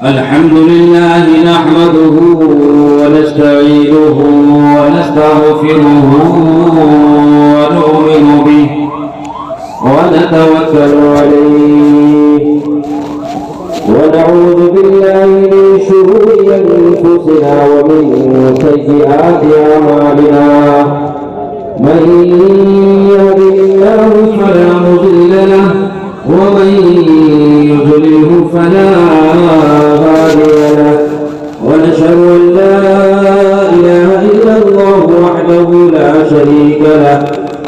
الحمد لله نحمده ونستعينه ونستغفره ونؤمن به ونتوكل عليه ونعوذ بالله من شرور أنفسنا ومن سيئات أعمالنا من يهده الله فلا مضل له ومن يضلله فلا هادي له ونشهد أن لا إله إلا الله وحده لا شريك له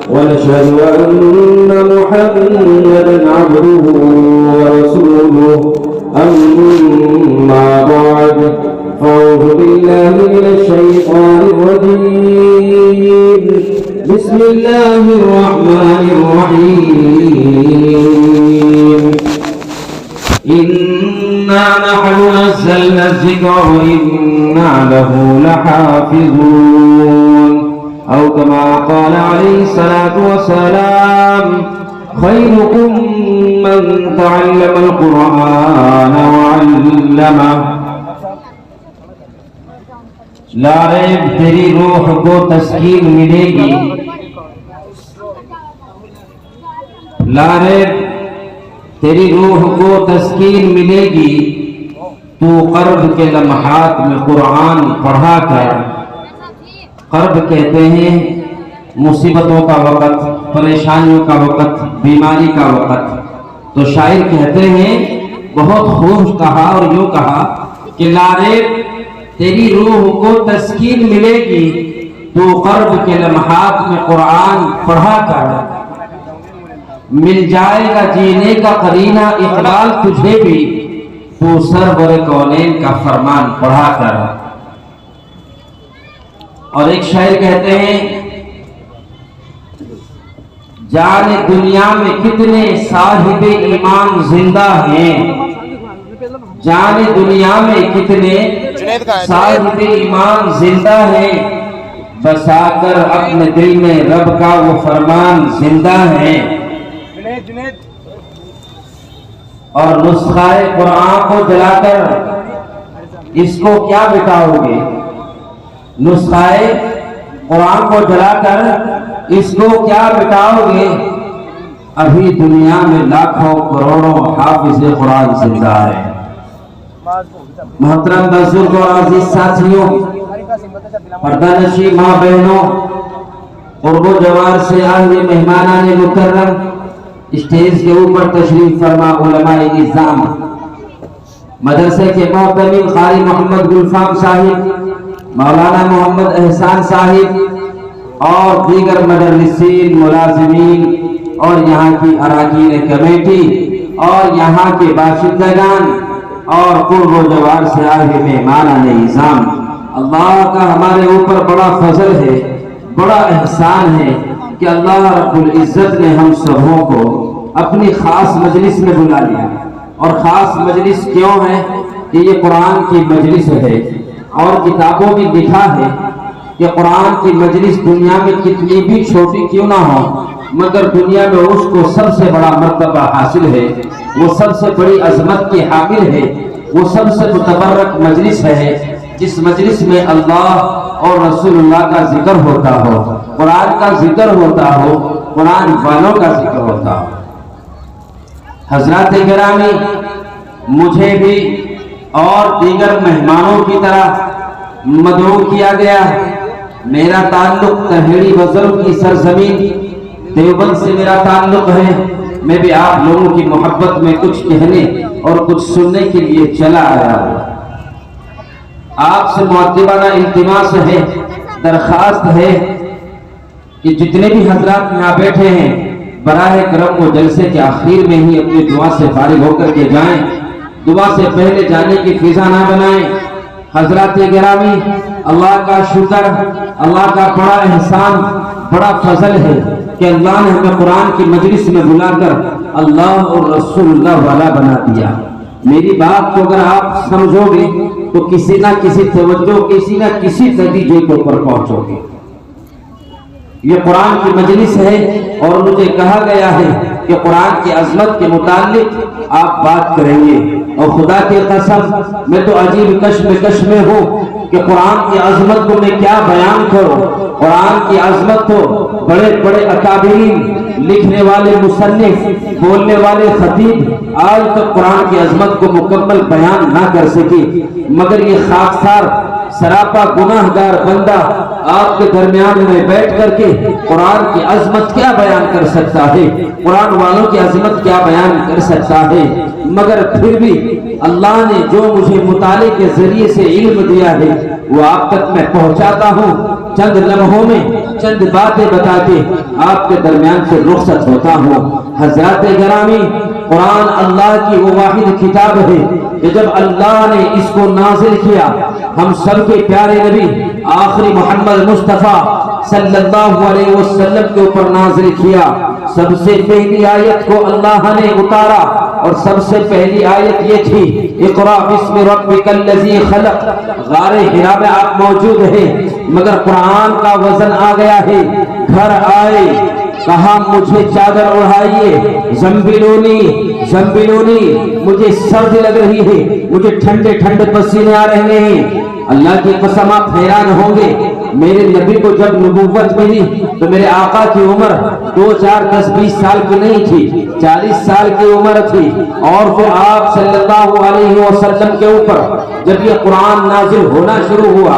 ونشهد أن محمدا عبده ورسوله أما بعد فأعوذ بالله من الشيطان الرجيم بسم الله الرحمن الرحيم إنا نحن نزلنا الذكر وإنا له لحافظون أو كما قال عليه الصلاة والسلام خيركم من تعلم القرآن وعلمه لا ریب تیری روح کو تسکین ملے گی لا ریب تیری روح کو تسکین ملے گی تو قرب کے لمحات میں قرآن پڑھا کر قرب کہتے ہیں مصیبتوں کا وقت پریشانیوں کا وقت بیماری کا وقت تو شاعر کہتے ہیں بہت خوب کہا اور یوں کہا کہ لا ریب تیری روح کو تسکین ملے گی تو قرب کے لمحات میں قرآن پڑھا کر مل جائے گا جینے کا قرینہ اقبال تجھے بھی تو سرور کونین کا فرمان پڑھا کر اور ایک شاعر کہتے ہیں جان دنیا میں کتنے صاحب ایمان زندہ ہیں جان دنیا میں کتنے صاحب ایمان زندہ ہیں بسا کر اپنے دل میں رب کا وہ فرمان زندہ ہے اور نسخہ قرآن کو جلا کر اس کو کیا بتاؤ گے نسخہ قرآن کو جلا کر اس کو کیا بتاؤ گے ابھی دنیا میں لاکھوں کروڑوں حافظ قرآن زندہ ہے محترم بزرگ اور عزیز ساتھیوں پردہ نشین ماں بہنوں قرب و جوار سے آئے مہمانان مکرم اسٹیج کے اوپر تشریف فرما علماء نظام مدرسے کے محتمم قاری محمد گلفام صاحب مولانا محمد احسان صاحب اور دیگر مدرسین ملازمین اور یہاں کی اراکین کمیٹی اور یہاں کے باشندگان اور قرب و جوار سے آئے مہمانان نظام اللہ کا ہمارے اوپر بڑا فضل ہے بڑا احسان ہے کہ اللہ رب العزت نے ہم سبوں کو اپنی خاص مجلس میں بلا لیا اور خاص مجلس کیوں ہے کہ یہ قرآن کی مجلس ہے اور کتابوں میں لکھا ہے کہ قرآن کی مجلس دنیا میں کتنی بھی چھوٹی کیوں نہ ہو مگر دنیا میں اس کو سب سے بڑا مرتبہ حاصل ہے وہ سب سے بڑی عظمت کی حامل ہے وہ سب سے متبرک مجلس ہے جس مجلس میں اللہ اور رسول اللہ کا ذکر ہوتا ہو قرآن کا ذکر ہوتا ہو قرآن والوں کا ذکر ہوتا ہو حضرات گرامی مجھے بھی اور دیگر مہمانوں کی طرح مدعو کیا گیا میرا تعلق تہیڑی بزرگ کی سرزمین دیوبند سے میرا تعلق ہے میں بھی آپ لوگوں کی محبت میں کچھ کہنے اور کچھ سننے کے لیے چلا آیا ہوں آپ سے مؤدبانہ التماس ہے درخواست ہے کہ جتنے بھی حضرات یہاں بیٹھے ہیں براہ کرم وہ جلسے کے آخر میں ہی اپنی دعا سے فارغ ہو کر کے جائیں دعا سے پہلے جانے کی فضا نہ بنائیں حضرات گرامی اللہ کا شکر اللہ کا بڑا احسان بڑا فضل ہے کہ اللہ نے ہمیں قرآن کی مجلس میں بلا کر اللہ اور رسول اللہ والا بنا دیا میری بات کو اگر آپ سمجھو گے تو کسی نہ کسی توجہ کسی نہ کسی نتیجے کے اوپر پہنچو گے یہ قرآن کی مجلس ہے اور مجھے کہا گیا ہے کہ قرآن کی عظمت کے متعلق آپ بات کریں گے، اور خدا کی قسم میں تو عجیب کشمکش میں ہوں کہ قرآن کی عظمت کو میں کیا بیان کروں۔ قرآن کی عظمت تو بڑے بڑے اکابرین، لکھنے والے مصنف، بولنے والے خطیب آج تک قرآن کی عظمت کو مکمل بیان نہ کر سکے، مگر یہ خاکسار سراپا گناہ گار بندہ آپ کے درمیان میں بیٹھ کر کے قرآن کی عظمت کیا بیان کر سکتا ہے، قرآن والوں کی عظمت کیا بیان کر سکتا ہے۔ مگر پھر بھی اللہ نے جو مجھے مطالعے کے ذریعے سے علم دیا ہے وہ آپ تک میں پہنچاتا ہوں، چند لمحوں میں چند باتیں بتا کے آپ کے درمیان سے رخصت ہوتا ہوں۔ حضرات گرامی، قرآن اللہ کی وہ واحد کتاب ہے کہ جب اللہ نے اس کو نازل کیا، ہم سب کے پیارے نبی آخری محمد مصطفیٰ صلی اللہ علیہ وسلم کے اوپر نازل کیا، سب سے پہلی آیت کو اللہ نے اتارا اور سب سے پہلی آیت یہ تھی، اقرأ بسم ربک الذی خلق۔ غار حرا میں آپ موجود ہیں، مگر قرآن کا وزن آ گیا ہے۔ گھر آئے، کہا مجھے چادر اڑھائیے، زمبلونی زمبلونی، مجھے سرد لگ رہی ہے، مجھے ٹھنڈے ٹھنڈے پسینے آ رہے ہیں۔ اللہ کی قسم آپ حیران ہوں گے، میرے نبی کو جب نبوت ملی تو میرے آقا کی عمر 2 4 10 20 سال کی نہیں تھی، 40 سال کی عمر تھی، اور پھر آپ صلی اللہ علیہ وسلم کے اوپر جب یہ قرآن نازل ہونا شروع ہوا،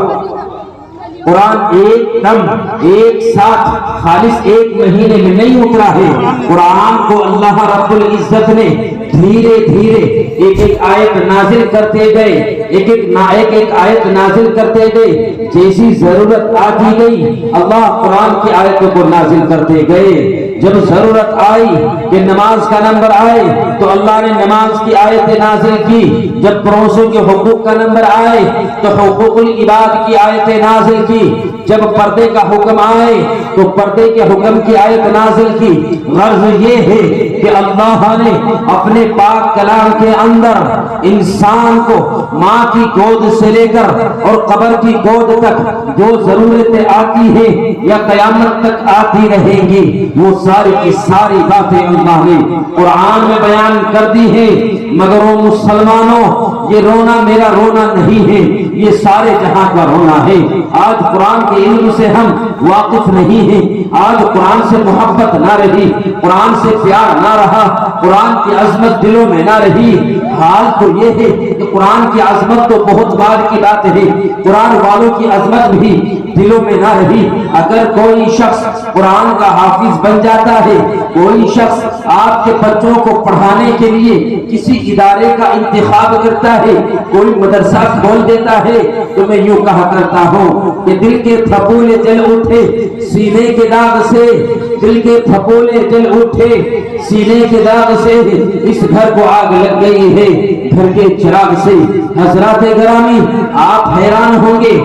قرآن ایک دم ایک ساتھ خالص ایک مہینے میں نہیں اترا ہے۔ قرآن کو اللہ رب العزت نے دھیرے دھیرے ایک ایک آیت نازل کرتے گئے، ایک ایک آیت نازل کرتے گئے، جیسی ضرورت آتی گئی اللہ قرآن کی آیتوں کو نازل کرتے گئے۔ جب ضرورت آئی کہ نماز کا نمبر آئے تو اللہ نے نماز کی آیت نازل کی، جب پڑوسیوں کے حقوق کا نمبر آئے تو حقوق العباد کی آیت نازل کی، جب پردے کا حکم آئے تو پردے کے حکم کی آیت نازل کی۔ غرض یہ ہے کہ اللہ نے اپنے پاک کلام کے اندر انسان کو ماں کی گود سے لے کر اور قبر کی گود تک جو ضرورتیں آتی ہیں یا قیامت تک آتی رہیں گی، وہ ساری کی ساری باتیں اللہ نے قرآن میں بیان کر دی ہیں۔ مگر وہ مسلمانوں، یہ رونا میرا رونا نہیں ہے، یہ سارے جہاں کا رونا ہے۔ آج قرآن کے علم سے ہم واقف نہیں ہیں، آج قرآن سے محبت نہ رہی، قرآن سے پیار نہ رہا، قرآن کی عظمت دلوں میں نہ رہی۔ حال تو یہ ہے کہ قرآن کی عظمت تو بہت بعد کی بات ہے، قرآن والوں کی عظمت بھی دلوں میں نہ رہی۔ اگر کوئی شخص قرآن کا حافظ بن جاتا ہے، کوئی شخص آپ کے بچوں کو پڑھانے کے لیے کسی ادارے کا انتخاب کرتا ہے، کوئی مدرسہ کھول دیتا ہے، تو میں یوں کہا کرتا ہوں کہ دل کے پھپھولے جل اٹھے سینے کے داغ سے، دل کے پھپھولے جل اٹھے سینے کے داغ سے، اس گھر کو آگ لگ گئی ہے گھر کے چراغ سے۔ حضرات گرامی، آپ حیران ہوں گے،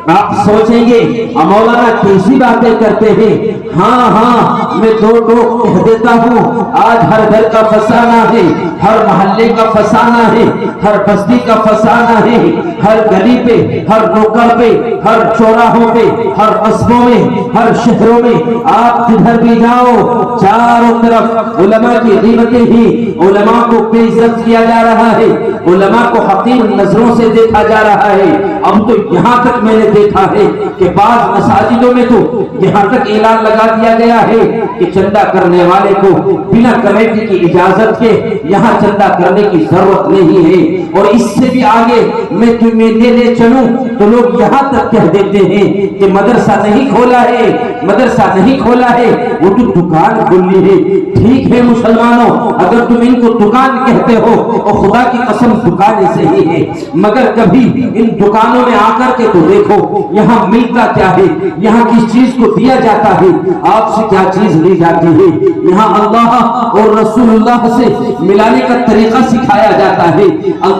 آپ سوچیں گے مولانا کیسی باتیں کرتے ہیں۔ ہاں میں دو کہہ دیتا ہوں، آج ہر گھر کا فسانہ ہے، ہر محلے کا فسانہ ہے، ہر بستی کا فسانہ ہے، ہر گلی پہ، ہر نوکر پہ، ہر چوراہوں پہ، ہر قصبوں میں، ہر شہروں میں آپ جدھر بھی جاؤ، چاروں طرف علماء کی غیبتیں ہی، علماء کو بے عزت کیا جا رہا ہے، علماء کو حقیر نظروں سے دیکھا جا رہا ہے۔ اب تو یہاں تک میں نے دیکھا ہے کہ بعض مساجدوں میں تو یہاں تک اعلان لگا دیا گیا ہے کہ چندہ کرنے والے کو بنا کمیٹی کی اجازت کے یہاں چندہ کرنے کی ضرورت نہیں ہے۔ اور اس سے بھی آگے میں تمہیں لے چلوں تو لوگ یہاں تک کہہ دیتے ہیں کہ مدرسہ نہیں کھولا ہے، مدرسہ نہیں کھولا ہے، وہ تو دکان کھولی ہے۔ ٹھیک ہے مسلمانوں، اگر تم ان کو دکان کہتے ہو اور خدا کی قسم دکانیں صحیح ہے، مگر کبھی ان دکانوں میں آ کر کے تو دیکھو یہاں ملتا کیا ہے، یہاں کس چیز کو دیا جاتا ہے، آپ سے کیا چیز لی جاتی ہے۔ یہاں اللہ اور رسول اللہ سے ملانے کا طریقہ سکھایا جاتا ہے،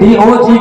DOG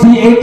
CAT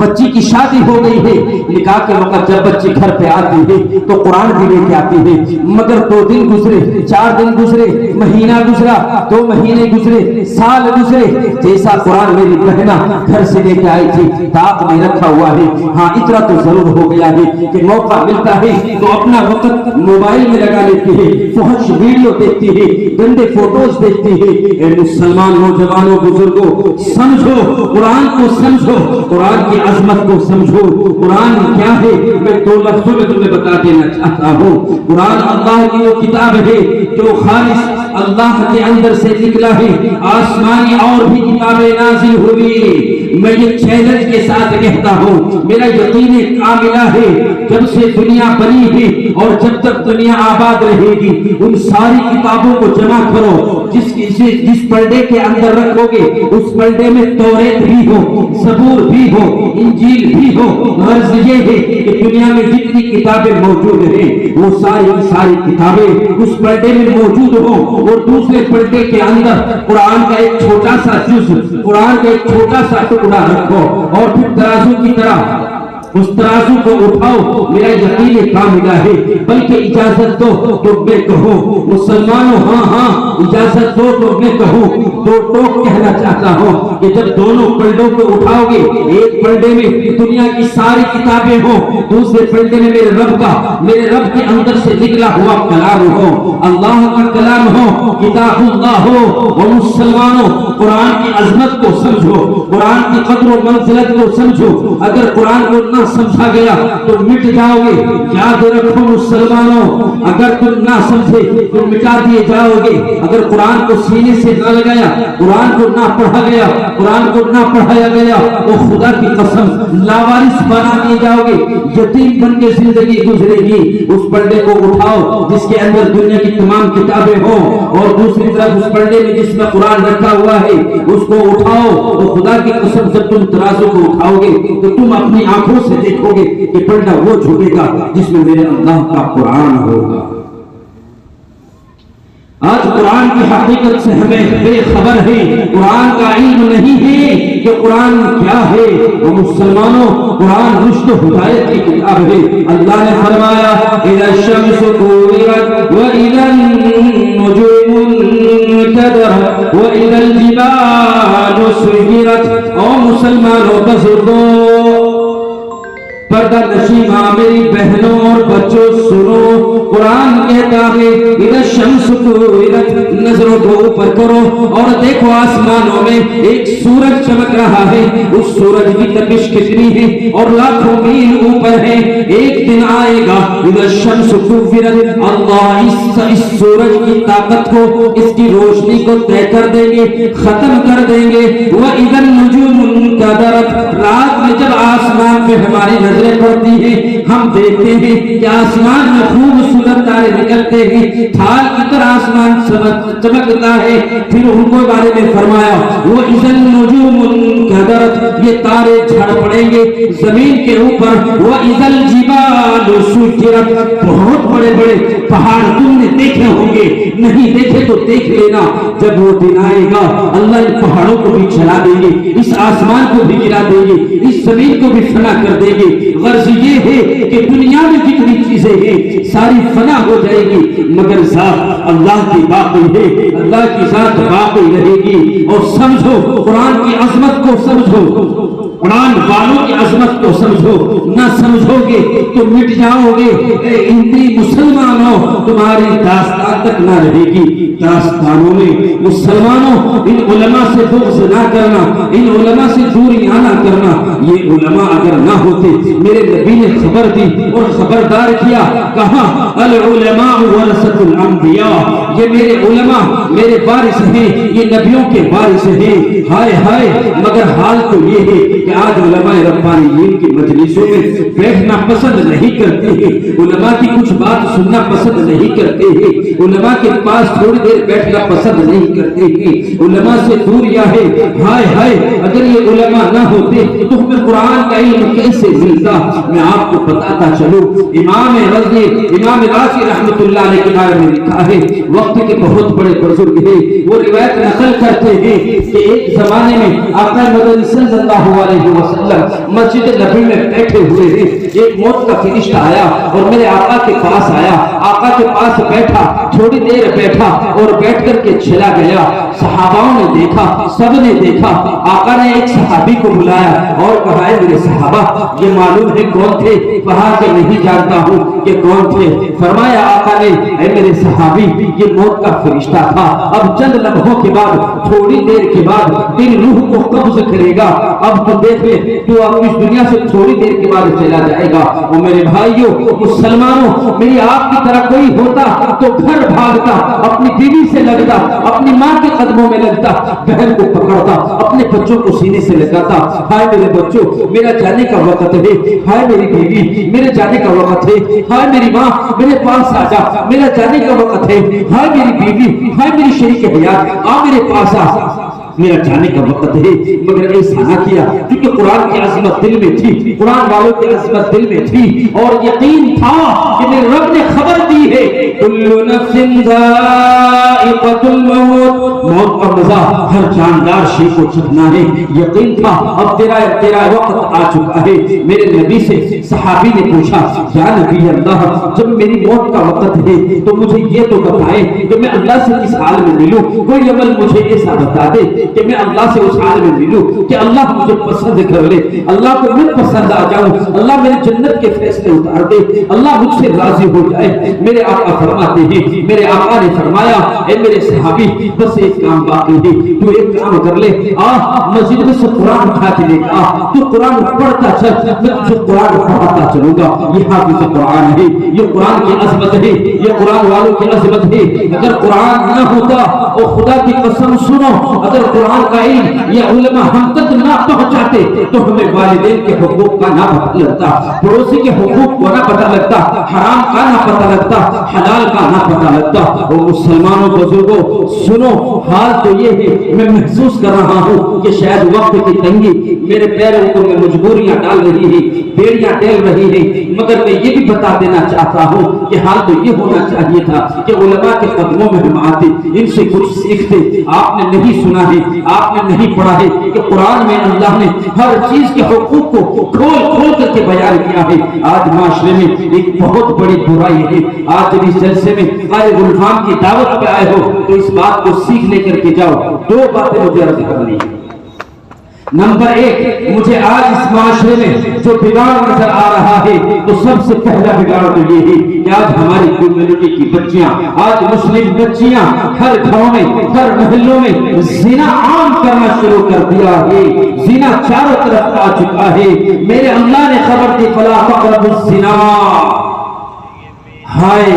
بچی کی شادی ہو گئی ہے، نکاح کے وقت جب بچی گھر پہ آتی ہے تو قرآن بھی لے کے آتی ہے، مگر 2 دن گزرے، 4 دن گزرے، مہینہ گزرا، 2 مہینے گزرے، سال گزرے، جیسا قرآن میری بہنا گھر سے لے کے آئی تھی طاق میں رکھا ہوا ہے۔ ہاں اتنا تو ضرور ہو گیا ہے کہ موقع ملتا ہے تو اپنا وقت موبائل میں لگا لیتی ہے، فحش ویڈیو دیکھتی ہے، گندے فوٹوز دیکھتی ہے۔ اے مسلمان نوجوانوں بزرگوں، سمجھو قرآن کو، سمجھو قرآن کی عظمت کو، سمجھو قرآن کیا ہے۔ میں 2 لفظوں میں تمہیں بتا دینا چاہتا ہوں، قرآن اللہ کی وہ کتاب ہے جو خالص اللہ کے اندر سے نکلا ہے۔ آسمانی اور بھی کتابیں نازل ہوئی، میں یہ چیلنج کے ساتھ کہتا ہوں، میرا یقین کاملہ ہے جب سے دنیا بنی ہے اور جب تک دنیا آباد رہے گی، ان ساری کتابوں کو جمع کرو، جس پردے کے اندر رکھو گے اس پردے میں توریت بھی ہو، زبور بھی ہو، انجیل بھی ہو۔ غرض یہ ہے کہ دنیا میں جتنی کتابیں موجود ہیں وہ ساری کتابیں اس پردے میں موجود ہوں، اور دوسرے پردے کے اندر قرآن کا ایک چھوٹا سا جز، قرآن کا ایک چھوٹا سا ٹکڑا رکھو، اور پھر ترازو کی طرح اس ترازو کو اٹھاؤ۔ میرا یقین کاملہ ہے، بلکہ اجازت دو تو میں کہوں مسلمانوں، ہاں اجازت دو تو میں کہوں، 2 ٹوک کہنا چاہتا ہوں کہ جب دونوں پردوں کو اٹھاؤ گے، ایک پردے میں دنیا کی ساری کتابیں ہوں، دوسرے پردے میں میرے رب کے اندر سے نکلا ہوا کلام ہو، اللہ کا کلام ہو، کتاب اللہ ہو۔ اور مسلمانوں قرآن کی عظمت کو سمجھو، قرآن کی قدر و منزلت کو سمجھو۔ اگر قرآن کو نہ سمجھا گیا تو مٹ جاؤ گے، یاد رکھو مسلمانوں، اگر تم نہ سمجھے تو مٹا دیے جاؤ گے۔ اگر قرآن کو سینے سے نہ لگایا، قرآن کو نہ پڑھا گیا، قرآن کو نہ پڑھایا گیا تو خدا کی قسم لاوارث بنا دیے جاؤ گے، یتیم بن کے زندگی گزرے گی۔ اس پردے کو اٹھاؤ جس کے اندر دنیا کی تمام کتابیں ہوں، اور دوسری طرف اس پردے میں جس میں قرآن رکھا ہوا ہے اس کو اٹھاؤ، تو خدا کی قسم جب تم ترازو کو اٹھاؤ گے تو تم اپنی آنکھوں سے دیکھو گے کہ پردہ وہ جھکے گا جس میں میرے اللہ کا قرآن ہوگا۔ آج قرآن کی حقیقت سے ہمیں بے خبر ہے، قرآن کا علم نہیں ہے کہ قرآن کیا ہے۔ وہ مسلمانوں قرآن رشد و ہدایت کی کتاب ہے۔ اللہ نے فرمایا اِذَا الشَّمْسُ كُوِّرَتْ وَإِذَا النُّجُومُ انكَدَرَتْ وَإِذَا الْجِبَالُ سُيِّرَتْ۔ او مسلمانوں بزرگوں، پردہ نشیمہ میری بہنوں اور بچوں سنو، قرآن کہتا ہے اِذَا الشَّمْسُ كُوِّرَتْ، نظروں کو اوپر کرو اور دیکھو آسمانوں میں ایک سورج چمک رہا ہے، اس سورج کی تپش کتنی ہے اور لاکھوں میل اوپر ہے۔ ایک دن آئے گا اِذَا الشَّمْسُ كُوِّرَتْ، اللہ اس سورج کی طاقت کو، اس کی روشنی کو طے کر دیں گے، ختم کر دیں گے۔ وَإِذَا النُّجُومُ انكَدَرَتْ، رات میں جب آسمان پہ ہماری نظریں پڑتی ہیں، ہم دیکھتے ہیں کہ آسمان میں خوبصورت تارے نکلتے ہیں، تھال کی طرح آسمان چمکتا ہے۔ پھر ان کو بارے میں فرمایا وَإِذَا النُّجُومُ انكَدَرَتْ، یہ تارے جھڑ پڑیں گے زمین کے اوپر۔ وَإِذَا الْجِبَالُ سُيِّرَتْ، بہت بڑے بڑے پہاڑ تم نے دیکھے ہوں گے، نہیں دیکھے تو دیکھ لینا، جب وہ دن آئے گا اللہ ان پہاڑوں کو بھی جلا دیں گے، اس آسمان کو بھی گرا دیں گے، اس زمین کو بھی فنا کر دیں گے۔ غرض یہ ہے کہ دنیا میں جتنی چیزیں ہیں ساری فنا ہو جائے گی، مگر ذات اللہ کی باقی ہے، اللہ کی ذات باقی رہے گی۔ اور سمجھو قرآن کی عظمت کو، سمجھو قرآن والوں کی عظمت کو سمجھو، نہ سمجھو گے تو مٹ جاؤ گے۔ اے ہندی مسلمانوں، تمہاری داستان تک نہ رہے گی۔ داستانوں میں مسلمانوں ان علماء سے بغض نہ کرنا، ان علماء سے دوریاں نہ کرنا۔ یہ علماء اگر نہ ہوتے، میرے نبی نے خبر دی اور خبردار کیا، کہا العلماء ورثۃ الانبیاء، یہ میرے علماء میرے وارث ہیں، یہ نبیوں کے وارث ہیں۔ ہائے ہائے، مگر حال تو یہ ہے کہ آج علماء ربانیین کی مجلسوں میں بیٹھنا پسند نہیں کرتے ہیں، علماء کی کچھ بات سننا پسند نہیں کرتے ہیں، علماء کے پاس تھوڑی دیر بیٹھنا پسند نہیں کرتے ہیں، علماء سے دوریاں ہے۔ ہائے ہائے، اگر یہ علماء نہ ہوتے تو ہمیں قرآن کا علم کیسے ملتا؟ میں آپ کو بتاتا چلوں۔ امام رضی امام راشی رحمت اللہ علیہ کے بارے میں لکھا ہے، وقت کے بہت بڑے بزرگ ہیں، وہ روایت نقل کرتے ہیں کہ ایک زمانے میں آقا مدنی صلی اللہ علیہ وسلم مسجد نبی میں بیٹھے ہوئے ہیں، ایک موت کا فرشتہ آیا اور میرے آقا کے پاس آیا، آقا کے پاس بیٹھا، تھوڑی دیر بیٹھا اور بیٹھ کر کے چلا گیا۔ صحاباؤں نے دیکھا، سب نے دیکھا، آقا نے ایک صحابی کو بلایا اور کہا ہے میرے صحابہ یہ معلوم ہے کون تھے؟ کہا کہ نہیں جانتا ہوں کہ کون تھے۔ فرمایا آقا نے اے میرے صحابی یہ موت کا فرشتہ تھا، اب چند لمحوں کے بعد، تھوڑی دیر کے بعد تیری روح کو قبض کرے گا، اب تو دیکھ لے تو اب اس دنیا سے تھوڑی دیر کے بعد چلا جائے گا۔ اور میرے بھائیوں مسلمانوں، میری آپ کی طرح کوئی ہوتا تو گھر بھاگتا، اپنی بیوی سے لگتا، اپنی ماں کے قدموں میں لگتا، بہن کو پکڑتا، اپنے بچوں کو سینے سے لگاتا، ہائے میرے بچوں میرا جانے کا وقت ہے، ہائے میری بیوی میرے جانے کا وقت ہے، ہائے میری ماں میرے پاس آ جا میرا جانے کا وقت ہے، ہائے میری بیوی ہائے میری شریک حیات آ میرے پاس آ میرا جانے کا وقت ہے۔ مگر ایسا نہ کیا کیونکہ قرآن کی عظمت دل میں تھی، قرآن والوں کی عظمت دل میں تھی اور یقین تھا کہ میرے رب نے خبر دی ہے کل نفس ذائقۃ الموت، موت کا مزہ ہر جاندار شے کو چکھنا ہے۔ یقین تھا اب تیرا وقت آ چکا ہے۔ میرے نبی سے صحابی نے پوچھا یا نبی اللہ جب میری موت کا وقت ہے تو مجھے یہ تو بتائیں کہ میں اللہ سے کس حال میں ملوں، کوئی عمل مجھے ایسا بتا دے کہ میں اللہ سے اس حال میں ملوں کہ اللہ مجھے پسند کر لے، اللہ کو میں پسند آ جاؤں، اللہ میرے جنت کے فیصلے اتار دے، اللہ مجھ سے راضی ہو جائے۔ میرے آقا فرماتے ہیں، میرے آقا نے فرمایا اے میرے صحابی بس ایک کام باقی ہے، تو ایک کام کر لے، مسجد میں سے قرآن اٹھا کے لے آ، تو قرآن پڑھتا چل، میں تجھے قرآن پڑھاتا چلوں گا۔ یہ حافظ قرآن ہے، یہ قرآن کی عظمت ہے، یہ قرآن والوں کی عظمت ہے۔ اگر قرآن نہ ہوتا اور خدا کی قسم سنو اگر قرآن کا علم یا علماء ہم تک نہ پہنچاتے تو ہمیں والدین کے حقوق کا نہ پتہ لگتا، پڑوسی کے حقوق کو نہ پتہ لگتا، حرام کا نہ پتہ لگتا، حلال کا نہ پتہ لگتا۔ اور مسلمانوں بزرگوں سنو، حال تو یہ ہے میں محسوس کر رہا ہوں کہ شاید وقت کی تنگی میرے پیروں کو میں مجبوریاں ڈال رہی ہے، بیڑیاں ڈال رہی ہے، مگر میں یہ بھی بتا دینا چاہتا ہوں کہ حال تو یہ ہونا چاہیے تھا کہ علماء کے قدموں میں ہم آتے، ان سے کچھ سیکھتے۔ آپ نے نہیں سنا ہے، آپ نے نہیں پڑھا ہے کہ قرآن میں اللہ نے ہر چیز کے حقوق کو کھول کھول کر کے بیان کیا ہے۔ آج معاشرے میں ایک بہت بڑی برائی ہے، آج جب اس جلسے میں قاری غلفام کی دعوت پہ آئے ہو تو اس بات کو سیکھ لے کر کے جاؤ۔ دو باتیں مجھے عرض کرنی ہے۔ نمبر ایک، مجھے آج اس معاشرے میں جو بگاڑ نظر آ رہا ہے تو سب سے پہلا بگاڑ تو یہ ہے کہ آج ہماری کمیونٹی کی بچیاں، آج مسلم بچیاں ہر گھروں میں، ہر محلوں میں زنا عام کرنا شروع کر دیا ہے۔ زنا چاروں طرف آ چکا ہے۔ میرے اللہ نے خبر دی فلا تقربوا الزنا، ہائے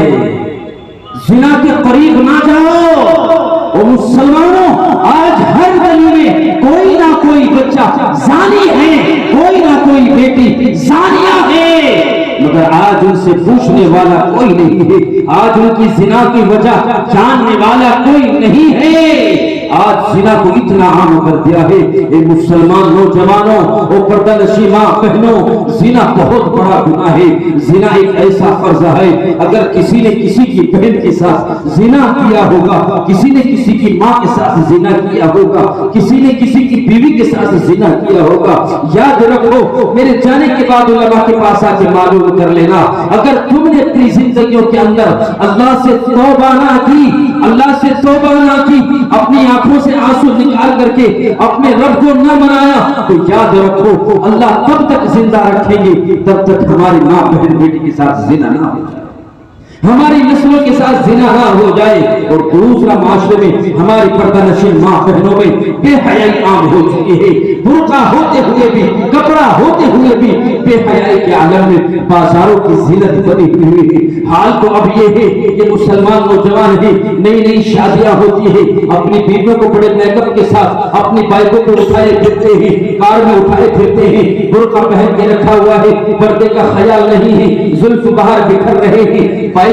زنا کے قریب نہ جاؤ۔ اور مسلمانوں آج ہر گلی میں کوئی نہ کوئی بچہ زانی ہے، کوئی نہ کوئی بیٹی زانیہ ہے، مگر آج ان سے پوچھنے والا کوئی نہیں ہے، آج ان کی زنا کی وجہ جاننے والا کوئی نہیں ہے۔ آج زنا کو اتنا عام کر دیا ہے۔ اے مسلمان نوجوانوں اور پردہ نشی ماں بہنوں، زنا بہت بڑا گناہ ہے۔ زنا ایک ایسا فرض ہے، اگر کسی نے کسی کی بہن کے ساتھ زنا کیا ہوگا، کسی نے کسی کی ماں کے ساتھ زنا کیا ہوگا، کسی نے کسی کی بیوی کے ساتھ زنا کیا ہوگا، یاد رکھو میرے جانے کے بعد علماء کے پاس آ کے معلوم کر لینا، اگر تم نے اپنی زندگیوں کے اندر اللہ سے توبہ نہ کی، اللہ سے توبہ نہ کی، اپنی آنکھوں سے آنسو نکال کر کے اپنے رب کو نہ منایا، تو یاد رکھو اللہ تب تک زندہ رکھیں گے تب تک ہماری ماں بہن بیٹی کے ساتھ زنا نہ ہو جائے، ہماری نسلوں کے ساتھ زنا نہ ہو جائے۔ اور دوسرا معاشرے میں ہماری پردہ نشین ماں بہنوں میں بے حیائی عام ہو چکی ہے، برقع ہوتے ہوئے بھی، کپڑا ہوتے ہوئے بھی بے حیائی کے عالم میں بازاروں کی زینت بنی ہوئی ہے۔ حال تو اب یہ ہے کہ مسلمان نوجوان ہیں، نئی نئی شادیاں ہوتی ہیں، اپنی بیویوں کو بڑے میک اپ کے ساتھ اپنی بائکوں کو اٹھائے پھرتے ہیں، کار میں اٹھائے پھرتے ہیں، برقع پہن کے رکھا ہوا ہے، پردے کا خیال نہیں ہے، زلف باہر بکھر رہے ہیں،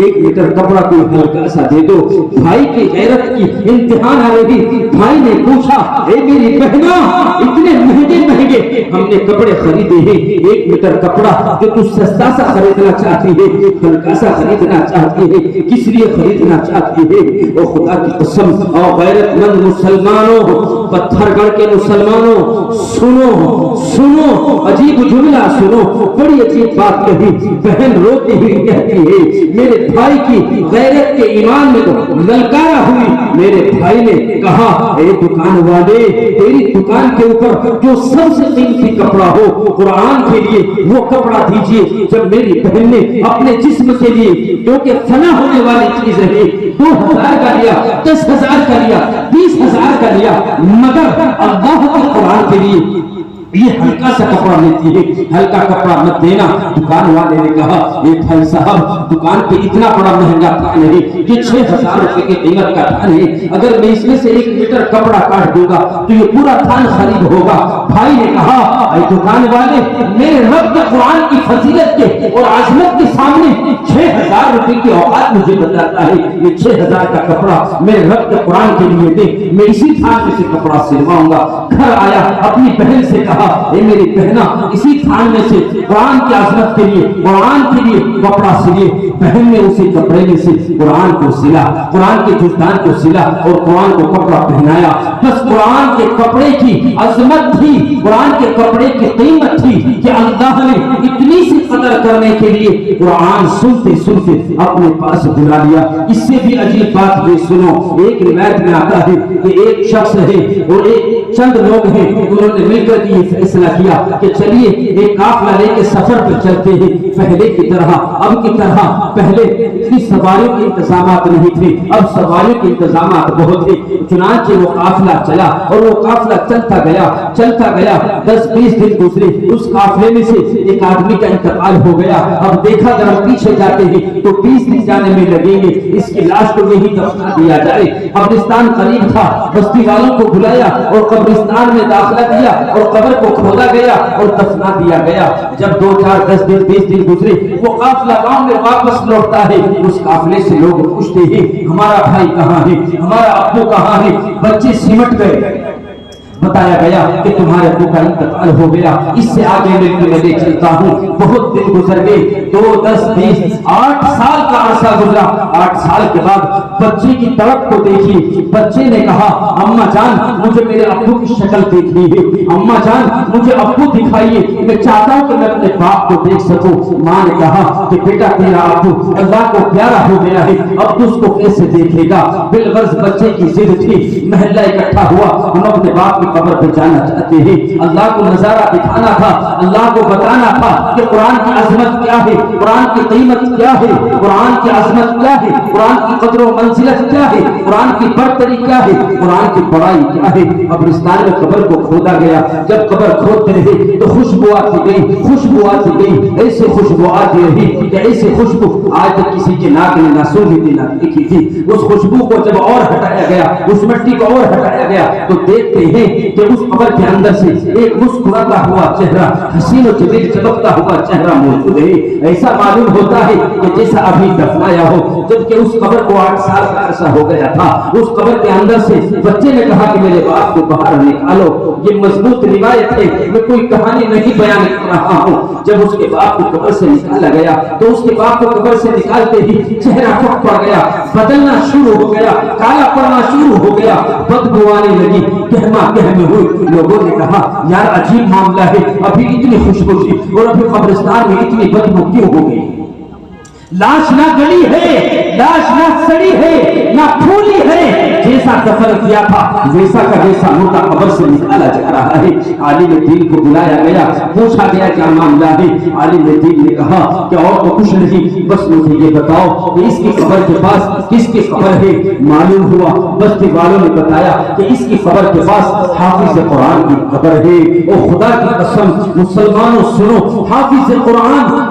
1 میٹر کپڑا کوئی ہلکا سا دے دو. بھائی کی غیرت کی امتحان آ رہی. بھائی نے پوچھا اے میری بہنا اتنے مہنگے مہنگے ہم نے کپڑے خریدے ہیں, 1 میٹر کپڑا جو تو سستا سا خریدنا چاہتی ہے, ہلکا سا خریدنا چاہتی ہے, کس لیے خریدنا چاہتی ہے؟ او خدا کی قسم او غیرت مند مسلمانوں, پتھر گڑھ کے مسلمانوں سنو سنو, عجیب جملہ سنو, بڑی عجیب بات کہی. بہن روتی ہوئی کہتی ہے میرے بھائی کی غیرت کے ایمان میں تو للکارا ہوئی. میرے بھائی نے کہا اے دکان والے تیری دکان کے اوپر جو سب سے قیمتی کپڑا ہو قرآن کے لیے وہ کپڑا دیجیے. جب میری بہن نے اپنے جسم کے لیے جو کہ فنا ہونے والی چیز ہے 2000 کا لیا, 10,000 کا لیا, 20,000 کا لیا, مگر اللہ کے قرآن کے لیے یہ ہلکا سا کپڑا لیتی ہے, ہلکا کپڑا مت دینا. دکان والے نے کہا یہ بھائی صاحب دکان پہ اتنا بڑا مہنگا تھا نہیں, یہ 6,000 روپے کی قیمت کا تھا نہیں, اگر میں اس میں سے 1 میٹر کپڑا کاٹ دوں گا تو یہ پورا تھان خرید ہوگا. بھائی نے کہا اے دکان والے میرے رب کے قرآن کی فضیلت کے اور عظمت کے سامنے 6,000 روپے کی اوقات مجھے بتاتا ہے, یہ 6,000 کا کپڑا میرے رب کے قرآن کے لیے دے, میں اسی تھان میں سے کپڑا سلواؤں گا. گھر آیا اپنی بہن سے کہا اے میری بہنا اسی تھان میں سے قرآن کی عظمت کے لیے قرآن کے لیے کپڑا سلیے. بہن نے اسی کپڑے میں سے قرآن کو سلا, قرآن کے جزدان کو سلا اور قرآن کو کپڑا پہنایا. بس قرآن کے کپڑے کی عظمت تھی, قرآن کے کپڑے کی قیمت تھی کہ اللہ نے اتنی سی قدر کرنے کے لیے قرآن سنتے سنتے اپنے پاس بلا لیا. اس سے بھی عجیب بات یہ سنو, ایک روایت میں آتا ہے کہ ایک شخص ہے اور ایک چند لوگ ہیں, انہوں نے مل کر یہ فیصلہ کیا کہ چلیے ایک قافلہ لے کے سفر پر چلتے ہیں. پہلے کی طرح اب کی طرح پہلے اتنی سواریوں کے انتظامات نہیں تھے, اب سواریوں کے انتظامات بہت تھے. چنانچہ وہ قافلہ چلا اور وہ قافلہ چلتا گیا 10-20 دن گزرے. اس قافلے میں سے ایک آدمی کا انتقال ہو گیا. اب دیکھا اگر ہم پیچھے جاتے ہیں تو 20 دن جانے میں لگیں گے, اس کی لاش کو یہی دفنا دیا جائے. قبرستان قریب تھا, بستی والوں کو بلایا اور قبرستان میں داخلہ دیا اور قبر کو کھودا گیا اور دفنا دیا گیا. جب 2-4-10 دن 20 دن گزرے وہ قافلہ گاؤں میں واپس لوٹتا ہے. اس قافلے سے لوگ پوچھتے ہیں ہمارا بھائی کہاں ہے, ہمارا ابو کہاں ہے, بچے سمٹ گئے. بتایا گیا کہ تمہارے ابو کا انتقال ہو گیا. اس سے آگے میں لے چلتا ہوں, بہت دن گزر گئے, 2, 10, 20, 8 سال کا عرصہ گزرا. 8 سال کے بعد بچے کی تڑپ کو دیکھی. بچے نے کہا اماں جان مجھے میرے ابو کی شکل دیکھنی ہے, اماں جان مجھے ابو دکھائیے, میں چاہتا ہوں کہ میں اپنے باپ کو دیکھ سکوں. ماں نے کہا کہ بیٹا تیرا ابو اللہ کو پیارا ہو گیا ہے, اب تو اس کو کیسے دیکھے گا. بالغرض بچے کی ضد تھی. محلہ اکٹھا ہوا, ہم اپنے باپ کی قبر پہ جانا چاہتے ہیں. اللہ کو نظارہ دکھانا تھا, اللہ کو بتانا تھا کہ قرآن کی عظمت کیا ہے, قرآن کی قیمت کیا ہے, قرآن کی عظمت کیا ہے, قرآن کی قدر و منزلت کیا ہے, قرآن کی برتری کیا ہے, قرآن کی بڑائی کیا ہے. قبرستان میں قبر کو کھودا گیا. جب قبر کھودتے رہے تو خوشبو آتی گئی, خوشبو آتی گئی, ایسے خوشبو آتی رہی کہ ایسے خوشبو آج تک کسی کے ناک نے نہ سونگی تھی نہ دیکھی تھی. اس خوشبو کو جب اور ہٹایا گیا, اس مٹی کو اور ہٹایا گیا تو دیکھتے ہیں کہ اس قبر کے اندر سے ایک مسکراتا ہوا چہرہ, حسین و جمیل چمکتا ہوا چہرہ موجود ہے. ایسا معلوم ہوتا ہے کہ جیسا ابھی دفنایا ہو, جبکہ اس قبر کو 8 سال کا عرصہ ہو گیا تھا. اس قبر کے اندر سے بچے نے کہا کہ میرے باپ کو باہر نکالو. یہ مضبوط روایت ہے, میں کوئی کہانی نہیں بیان کر رہا ہوں. جب اس کے باپ کو قبر سے نکالا گیا تو اس کے باپ کو قبر سے نکالتے ہی چہرہ پھٹ پڑ گیا, بدلنا شروع ہو گیا, کالا پڑنا شروع ہو گیا, بدبو آنے لگی, کہما کہمی ہوئی. لوگوں نے کہا یار عجیب معاملہ ہے, ابھی اتنی خوشبو تھی اور ابھی قبرستان میں اتنی بدبو کیوں ہو گئی. لاش نہ گلی ہے, لاش نہ سڑی ہے, نہ پھولی ہے, جیسا دفن کیا تھا ویسا کا ویسا مردہ قبر سے نکالا جا رہا ہے. عالم دین کو بلایا گیا, پوچھا گیا کیا معاملہ ہے. عالم دین نے کہا کہ اور تو کچھ نہیں, بس مجھے یہ بتاؤ کہ اس کی قبر کے پاس کس کی قبر ہے. معلوم ہوا بستی والوں نے بتایا کہ اس کی قبر کے پاس حافظ قرآن کی قبر ہے. او خدا کی قسم مسلمانوں سنو, حافظ قرآن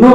9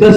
10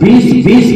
20-20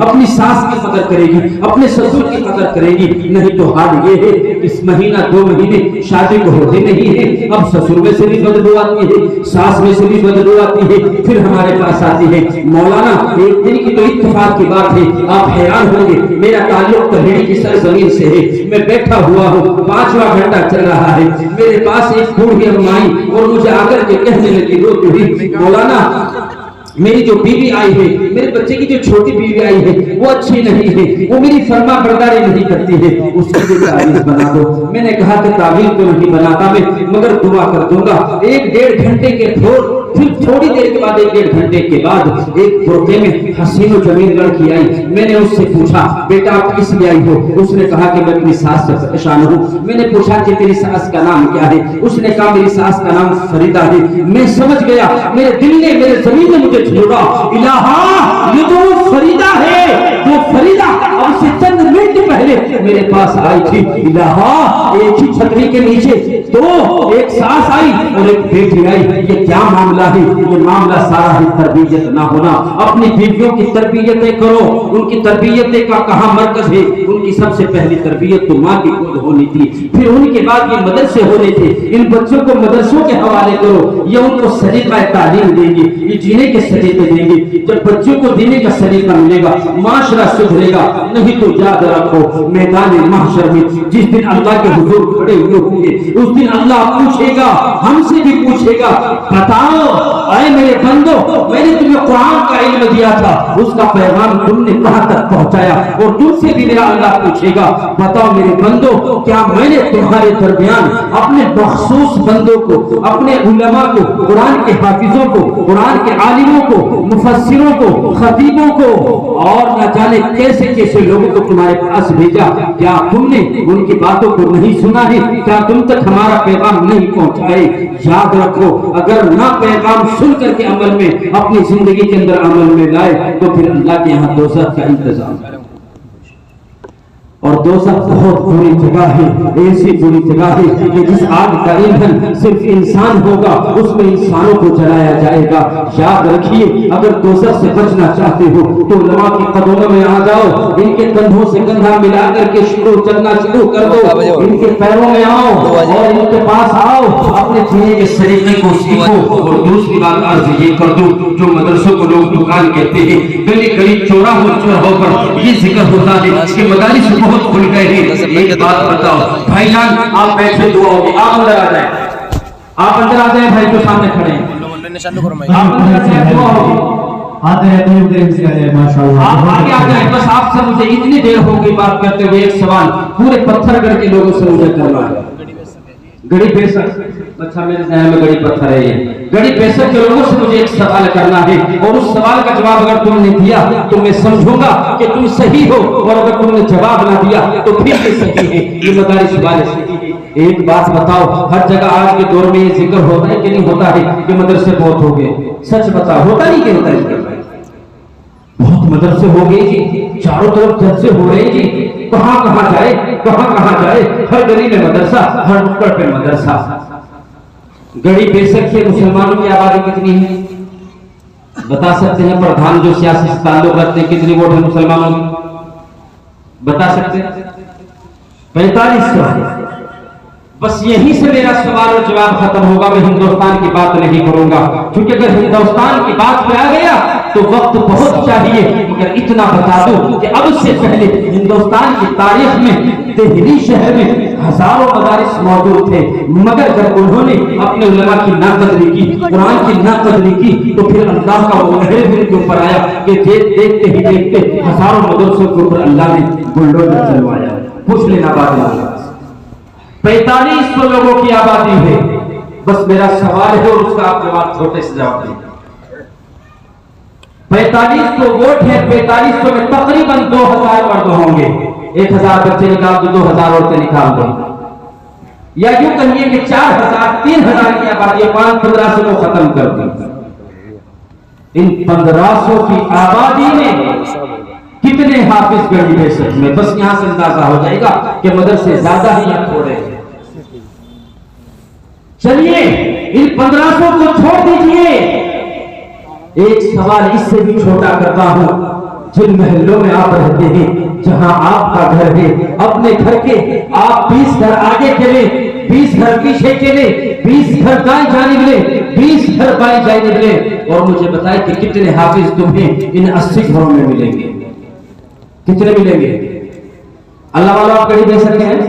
اپنی ساس کی قدر کرے گی, اپنے سسر کی قدر کرے گی. نہیں تو حال یہ ہے اس مہینہ 2 مہینے شادی کو ہوتے نہیں ہے, اب سسر میں سے بھی بدبو آتی ہے, ساس میں سے بھی بدبو آتی ہے, پھر ہمارے پاس آتی ہے. مولانا ایک دن کی تو اتفاق کی بات ہے, آپ حیران ہوں گے, میرا تعلق تہیڑی کی سرزمین سے ہے. میں بیٹھا ہوا ہوں, 5واں گھنٹہ چل رہا ہے, میرے پاس ایک بوڑھی امائی اور مجھے آ کر کے کہنے لگی روتی ہوئی, مولانا میری جو بیوی آئی ہے, میرے بچے کی جو چھوٹی بیوی آئی ہے وہ اچھی نہیں ہے, وہ میری فرما برداری نہیں کرتی ہے, اس کی جو تعویذ بنا دو. میں نے کہا کہ تعویذ تو نہیں بناتا میں, مگر دعا کر دوں گا. 1-1.5 گھنٹے کے پھر تھوڑی دیر کے بعد 1-1.5 گھنٹے کے بعد ایک برقعے میں حسین و جمیل لڑکی آئی. میں نے اس سے پوچھا بیٹا آپ کس لیے آئی ہو؟ اس نے کہا کہ میں اپنی ساس سے پریشان ہوں. میں نے پوچھا کہ تیری ساس کا نام کیا ہے؟ اس نے کہا میری ساس کا نام فریدہ ہے. میں سمجھ گیا, میرے دل نے, میرے زمین نے مجھے چھوڑا, الہا یہ تو وہ فریدہ ہے جو فریدہ اب سے چند منٹ پہلے میرے پاس آئی تھی. الہا ایک ہی چھتری کے نیچے دو, ایک ساس آئی اور ایک بیٹی آئی, یہ کیا معاملہ ہے؟ یہ معاملہ سارا ہے تربیت نہ ہونا. اپنی بیویوں کی تربیتیں کرو, ان کی تربیتیں کا کہاں مرکز ہے؟ ان کی سب سے پہلی تربیت تو ماں کی خود ہونی تھی, پھر ان کے بعد یہ مدرسے ہونے تھے. ان بچوں کو مدرسوں کے حوالے کرو, یہ ان کو سلیقہ تعلیم دیں گے, یہ جینے کے سلیقے دیں گے. جب بچوں کو دینے کا سلیقہ ملے گا معاشرہ سدھرے گا. نہیں تو یاد رکھو میدان محشر میں جس دن اللہ کے حضور کھڑے ہوئے ہوں گے اس دن اللہ پوچھے گا, ہم سے بھی پوچھے گا, بتاؤ اے میرے بندو میں نے تمہیں قرآن کا علم دیا تھا, اس کا پیغام تم نے کہاں تک پہنچایا؟ اور تم سے بھی میرا اللہ پوچھے گا, بتاؤ میرے بندو کیا میں نے تمہارے درمیان اپنے مخصوص بندوں کو, اپنے علماء کو, قرآن کے حافظوں کو, قرآن کے عالموں کو, مفسروں کو, خطیبوں کو اور نہ جانے کیسے کیسے لوگوں کو تمہارے پاس بھیجا؟ کیا تم نے ان کی باتوں کو نہیں سنا ہے؟ کیا تم تک ہمارا پیغام نہیں پہنچائے؟ یاد رکھو اگر نہ پیغام سن کر کے عمل میں اپنی زندگی کے اندر عمل میں لائے تو پھر اللہ کے یہاں دوزخ کا انتظام ہے. اور دوزخ بہت بری جگہ ہے, ایسی بری جگہ ہے کہ جس آگ کا ایندھن صرف انسان ہوگا, اس میں انسانوں کو جلایا جائے گا. یاد رکھیے اگر دوزخ سے بچنا چاہتے ہو تو علماء کے قدموں میں آ جاؤ, ان کے کندھوں سے کندھا ملا کر کے چلنا شروع کر دو, ان کے پیروں میں آؤ اور ان کے پاس آؤ, اپنے جینے کے طریقے کو سیکھو. اور دوسری بات عرض یہ کر دوں, جو مدرسوں کو لوگ دکان کہتے ہیں, گلی گلی چوراہوں پر یہ ذکر ہوتا ہے کہ مدارس بہت کھل گئے ہیں. ایک بات بتاؤ بھائی جان, آپ بیٹھے دعا ہوگی, آپ اندر آ جائیں, آپ اندر آ جائیں, بھائی جو سامنے کھڑے ہیں آپ اندر آ جائیں, دعا ہوگی, آپ آگے آ جائیں. بس آپ سے مجھے اتنی دیر ہوگی بات کرتے ہوئے ایک سوال پورے پتھر گڑھ کے لوگوں سے مجھے کرنا ہے. گڑی بیسک, اچھا میرے ذہن میں گڑی پتھر ہے, یہ گڑی بیسک کے لوگوں سے مجھے ایک سوال کرنا ہے, اور اس سوال کا جواب اگر تم نے دیا تو میں سمجھوں گا کہ تم صحیح ہو, اور اگر تم نے جواب نہ دیا تو پھر یہ صحیح ہے, یہ مدارس والے صحیح ہے. ایک بات بتاؤ, ہر جگہ آج کے دور میں یہ ذکر ہوتا ہے کہ نہیں ہوتا ہے کہ مدرسے بہت ہو گئے؟ سچ بتاؤ ہوتا نہیں کہ ہوتا ہے؟ بہت مدرسے ہو گئے جی, چاروں طرف جلسے ہو رہے جی, کہاں کہاں جائے, کہاں کہاں جائے, ہر گلی میں مدرسہ, ہر نکڑ پہ مدرسہ. گڑی بیسک کے مسلمانوں کی آبادی کتنی ہے بتا سکتے ہیں؟ پردھان جو سیاسی سے تعلق رکھتے ہیں کتنی ووٹ ہے مسلمانوں کی بتا سکتے ہیں؟ 4500. بس یہیں سے میرا سوال اور جواب ختم ہوگا. میں ہندوستان کی بات نہیں کروں گا, کیونکہ اگر ہندوستان کی بات پہ آ گیا تو وقت بہت چاہیے, مگر اتنا بتا دوں کہ اب سے پہلے ہندوستان کی تاریخ میں دہلی شہر میں ہزاروں مدارس موجود تھے, مگر جب انہوں نے اپنے علماء کی ناقدری کی, قرآن کی ناقدری کی, تو پھر اللہ کا وہ لہر دل کے اوپر آیا کہ دیکھتے ہی دیکھتے ہزاروں مدرسوں کے اوپر اللہ نے بلڈوزر چلوایا. پوچھ لینا بات, 4500 لوگوں کی آبادی ہے. بس میرا سوال ہے اور اس کا آپ جواب چھوٹے سے جواب دیں. 4500 ووٹ ہے, 4500 میں تقریباً 2000 مرد ہوں گے, 1000 بچے نکال دو, 2000 عورتیں نکال دو, یا یوں کہیے کہ 4000 3000 کی آبادی ہے, 1500 کو ختم کر دیں. ان 1500 کی آبادی میں کتنے حافظ گڑی بیسک میں؟ بس یہاں سے اندازہ ہو جائے گا کہ مدرسے زیادہ ہی یا تھوڑے ہیں. چلیے ان 1500 کو چھوڑ دیجئے, ایک سوال اس سے بھی چھوٹا کرتا ہوں، جن محلوں میں آپ رہتے ہیں، جہاں آپ کا گھر ہے، اپنے گھر کے آپ 20 گھر آگے چلے، 20 گھر پیچھے چلے، 20 گھر دائیں جانب لے، 20 گھر بائیں جانب لے، اور مجھے بتائیں کہ کتنے حافظ تمہیں ان 80 گھروں میں ملیں گے؟ کتنے ملیں گے؟ اللہ والا آپ گھڑی دے سکتے ہیں؟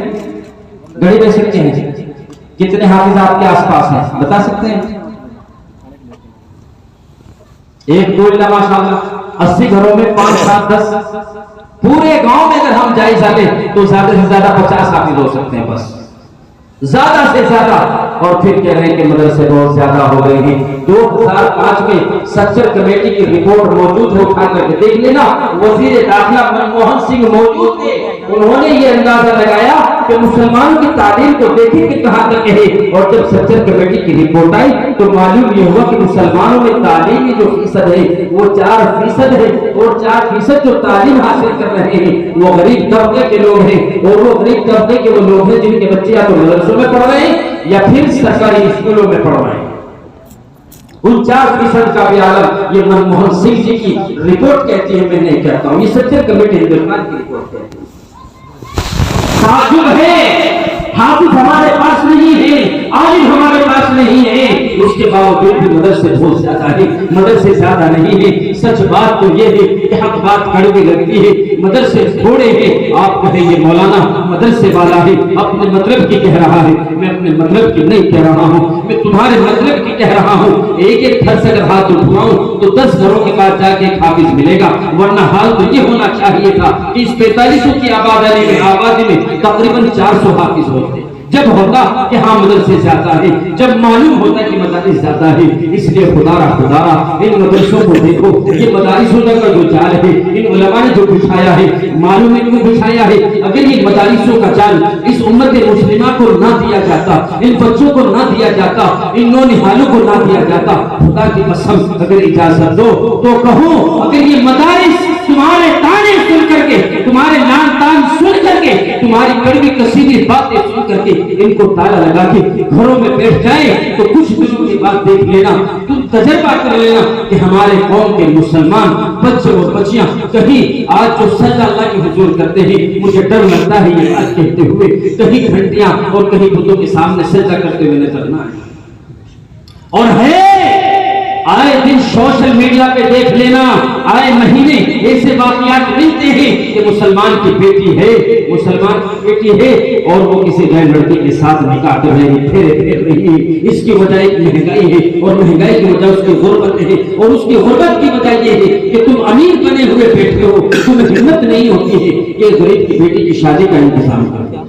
گھڑی دے سکتے ہیں؟ کتنے حافظ آپ کے آس پاس ہیں بتا سکتے ہیں؟ 1 2 اللہ ماشاءاللہ 80 گھروں میں 5 7 10 پورے گاؤں میں اگر ہم جائزہ لیں تو زیادہ سے زیادہ 50 حافظ ہو سکتے ہیں، بس زیادہ سے زیادہ۔ اور پھر کہہ رہے ہیں کہ مدرسے بہت زیادہ ہو گئے ہیں۔ 2005 میں سچر کمیٹی کی رپورٹ موجود ہے، اٹھا کر کے دیکھ لینا، وزیر داخلہ منموہن سنگھ موجود تھے، انہوں نے یہ اندازہ لگایا کہ مسلمانوں کی تعلیم کو دیکھیں کہ کہاں تک ہے، اور جب سچر کمیٹی کی رپورٹ آئی تو معلوم یہ ہوا کہ مسلمانوں میں تعلیمی جو فیصد ہے وہ 4% ہے، اور 4% جو تعلیم حاصل کر رہے ہیں وہ غریب طبقے کے لوگ ہیں، اور وہ غریب طبقے کے وہ لوگ ہیں جن کے بچے یا تو مدرسوں میں پڑھ رہے ہیں یا پھر سرکاری اسکولوں میں پڑھ رہے ہیں۔ ان 4% کا بھی عالم یہ منموہن سنگھ جی کی رپورٹ کہتی ہے، میں نہیں کہتا ہوں، یہ سچر کمیٹی ہندوستان کی رپورٹ کہتی ہے۔ تعجب ہے، حافظ ہمارے پاس نہیں ہے، عالم ہمارے پاس نہیں ہے، اس کے باوجود بھی مدرسے بہت زیادہ ہے، مدرسے زیادہ نہیں ہے۔ سچ بات تو یہ ہے کہ حق بات کڑوی لگتی ہے، مدرسے تھوڑے ہیں۔ آپ کہیں یہ مولانا مدرسے والا ہے، اپنے مطلب کی کہہ رہا ہے، میں اپنے مطلب کی نہیں کہہ رہا ہوں، میں تمہارے مطلب کی کہہ رہا ہوں۔ ایک گھر سے اگر ہاتھ اٹھواؤں تو 10 گھروں کے بعد جا کے ایک حافظ ملے گا، ورنہ حال تو یہ ہونا چاہیے تھا کہ اس 4500 کی آبادی میں تقریباً 400 حافظ ہوتے، جب ہوتا کہ ہاں مدرسے زیادہ ہے، جب معلوم ہوتا کہ مدارس زیادہ ہے۔ اس لیے خدا را ان مدرسوں کو دیکھو، یہ مدارسوں کا جو جال ہے ان علماء نے جو بچھایا ہے، معلوم ہے کیوں بچھایا ہے؟ اگر یہ مدارسوں کا جال اس امت مسلمہ کو نہ دیا جاتا، ان بچوں کو نہ دیا جاتا، ان نونہالوں کو نہ دیا جاتا، خدا کی قسم اگر اجازت دو تو کہوں، اگر یہ مدارس تمہارے تانے سن کر کے، تمہارے لان تان سن کر کے، تمہاری کڑوی کسیدی باتیں سن کر کے ان کو تالا لگا کے گھروں میں بیٹھ جائیں تو کچھ دنوں کی بات دیکھ لینا، تم تجربہ کر لینا کہ ہمارے قوم کے مسلمان بچے اور بچیاں کہیں آج جو سجدہ اللہ کے حضور کرتے ہیں، مجھے ڈر لگتا ہے یہ آج کہتے ہوئے کہیں گھنٹیاں اور کہیں بتوں کے سامنے سجدہ کرتے ہوئے نظر نہ آئے۔ اور ہے آئے دن سوشل میڈیا پہ دیکھ لینا، آئے مہینے ایسے واقعات ملتے ہیں کہ مسلمان کی بیٹی ہے، مسلمان کی بیٹی ہے اور وہ کسی غیر لڑکی کے ساتھ نکاح کر رہی ہے، پھیر رہی ہے۔ اس کی وجہ ایک مہنگائی ہے، اور مہنگائی کی وجہ اس کی غربت ہے، اور اس کی غربت کی وجہ یہ ہے کہ تم امیر بنے ہوئے بیٹھے ہو، تمہیں ہمت نہیں ہوتی ہے کہ غریب کی بیٹی کی شادی کا انتظام کرو۔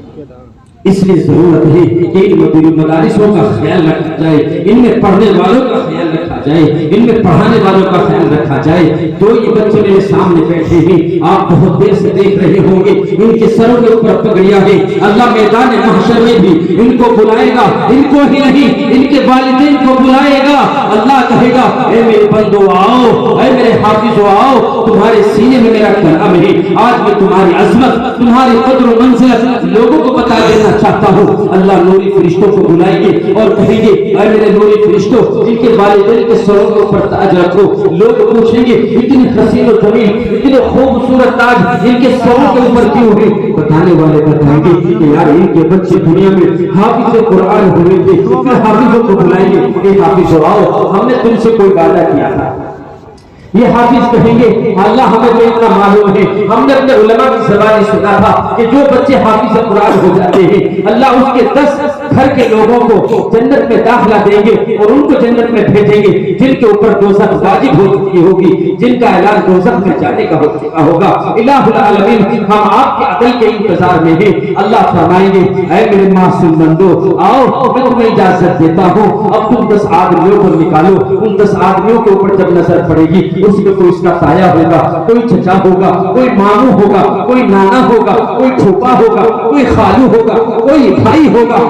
اس لیے ضرورت ہے کہ ان مدارسوں کا خیال رکھا جائے، ان میں پڑھنے والوں کا خیال رکھا جائے، ان میں پڑھانے والوں کا خیال رکھا جائے۔ جو یہ بچے میرے سامنے بیٹھے ہیں، آپ بہت دیر سے دیکھ رہے ہوں گے، ان کے سروں کے اوپر پگڑیاں ہیں۔ اللہ میدان محشر میں بھی ان کو بلائے گا، ان کو ہی نہیں ان کے والدین کو بلائے گا۔ اللہ کہے گا اے میرے بندو آؤ، اے میرے حافظو آؤ، تمہارے سینے میں میرا کلام ہے، آج میں تمہاری عظمت، تمہاری قدر و منزلت لوگوں کو بتا دینا چاہتا ہوں۔ اللہ نوری فرشتوں کو بلائیں گے اور کہیں گے اے میرے نوری فرشتوں، جن کے والدین کے سروں کے اوپر تاج رکھو۔ لوگ پوچھیں گے اتنی حسین و جمیل، اتنے خوبصورت تاج ان کے سروں کے اوپر کیوں ہے؟ بتانے والے بتائیں گے کہ یار ان کے بچے دنیا میں حافظ قرآن ہوئے تھے، پھر حافظوں کو بلائیں گے کہ حافظو آؤ، ہم نے تم سے کوئی وعدہ کیا تھا۔ یہ حافظ کہیں گے اللہ ہمیں تو اتنا معلوم ہے، ہم نے اپنے علماء کی زبانی سنا تھا کہ جو بچے حافظ قرآن ہو جاتے ہیں اللہ اس کے 10 گھر کے لوگوں کو جنت میں داخلہ دیں گے اور ان کو جنت میں بھیجیں گے جن کے اوپر دوزخ واجب ہو چکی ہوگی، جن کا اعلان دوزخ میں جانے کا ہو چکا ہوگا۔ الہ العالمین ہم آپ کے عدل کے انتظار میں ہیں۔ اللہ فرمائیں گے اے میرے معصوم بندو آؤ، میں تمہیں اجازت دیتا ہوں، اب تم 10 آدمیوں کو نکالو۔ ان 10 آدمیوں کے اوپر جب نظر پڑے گی اس میں کوئی اس کا تایا ہوگا، کوئی چچا ہوگا، کوئی ماموں ہوگا، کوئی نانا ہوگا، کوئی پھوپھا ہوگا، کوئی خالو ہوگا، کوئی بھائی ہوگا،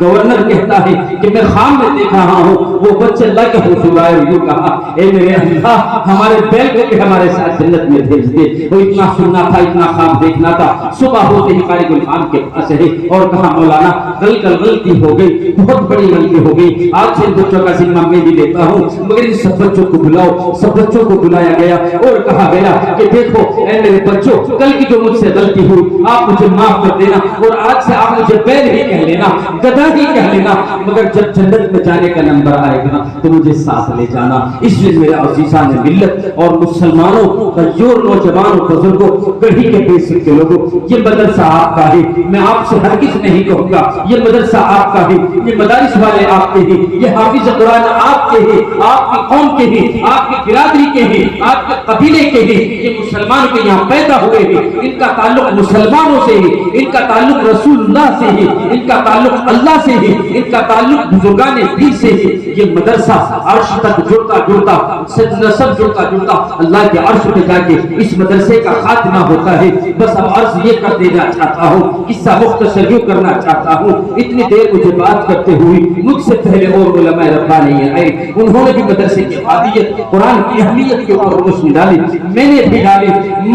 گورنر کہتا ہے کہ میں خواب میں دیکھ رہا ہوں وہ بچے اللہ کے حضور آئے، یوں کہا اے میرے اللہ ہمارے بیل کو بھی ہمارے ساتھ جنت میں بھیج دے۔ وہ اتنا سننا تھا، اتنا خواب دیکھنا تھا، صبح ہوتے ہی قاری گل خان کے پاس ہے اور کہا مولانا غلطی ہو گئی، بہت بڑی غلطی ہو گئی، آج سے بچوں کا ذمہ میں بھی لیتا ہوں، مگر ان سب بچوں کو بلاؤ۔ سب بچوں کو بلایا گیا اور کہا گیا کہ دیکھو اے میرے بچوں، کل کی جو مجھ سے غلطی ہوئی آپ مجھے معاف کر دینا، اور آج سے آپ مجھے بیل ہی کہہ لینا، گدھا ہی کہہ لینا، مگر جب جنت میں جانے کا نمبر آئے گا تو مجھے ساتھ لے جانا۔ اس لیے میرے عزیزان ملت اور مسلمانوں، غیور نوجوانوں، بزرگوں، گڑھی کے بیسک کے لوگوں، یہ مدرسہ آپ کا ہے، میں آپ سے ہرگز نہیں کہوں گا یہ مدرسہ آپ کا ہے، یہ مدارس والے آپ کے ہیں، یہ حافظ قرآن آپ کے ہیں، آپ کی قوم کے ہیں، آپ کی برادری کے ہیں، آپ کے قبیلے کے ہیں، یہ مسلمان کے یہاں پیدا ہوئے ہیں، ان کا تعلق مسلمانوں سے ہے، ان کا تعلق رسول اللہ سے ہے، ان کا تعلق اللہ سے ہے، ان کا تعلق بزرگان دین سے ہے۔ یہ مدرسہ عرش تک جڑتا جڑتا نسب جڑتا جڑتا اللہ کے عرش پہ جا کے اس مدرسے کا خاتمہ ہوتا ہے۔ بس اب عرض یہ کر دینا چاہتا ہوں، قصہ مختصر یوں کرنا چاہتا ہوں، اتنی دیر مجھے بات کرتے ہوئی مجھ سے پہلے اور علماء ربانی آئے، انہوں نے بھی مدرسے کی افادیت، قرآن کی اہمیت کے اوپر روشنی ڈالی، میں نے بھی ڈالی،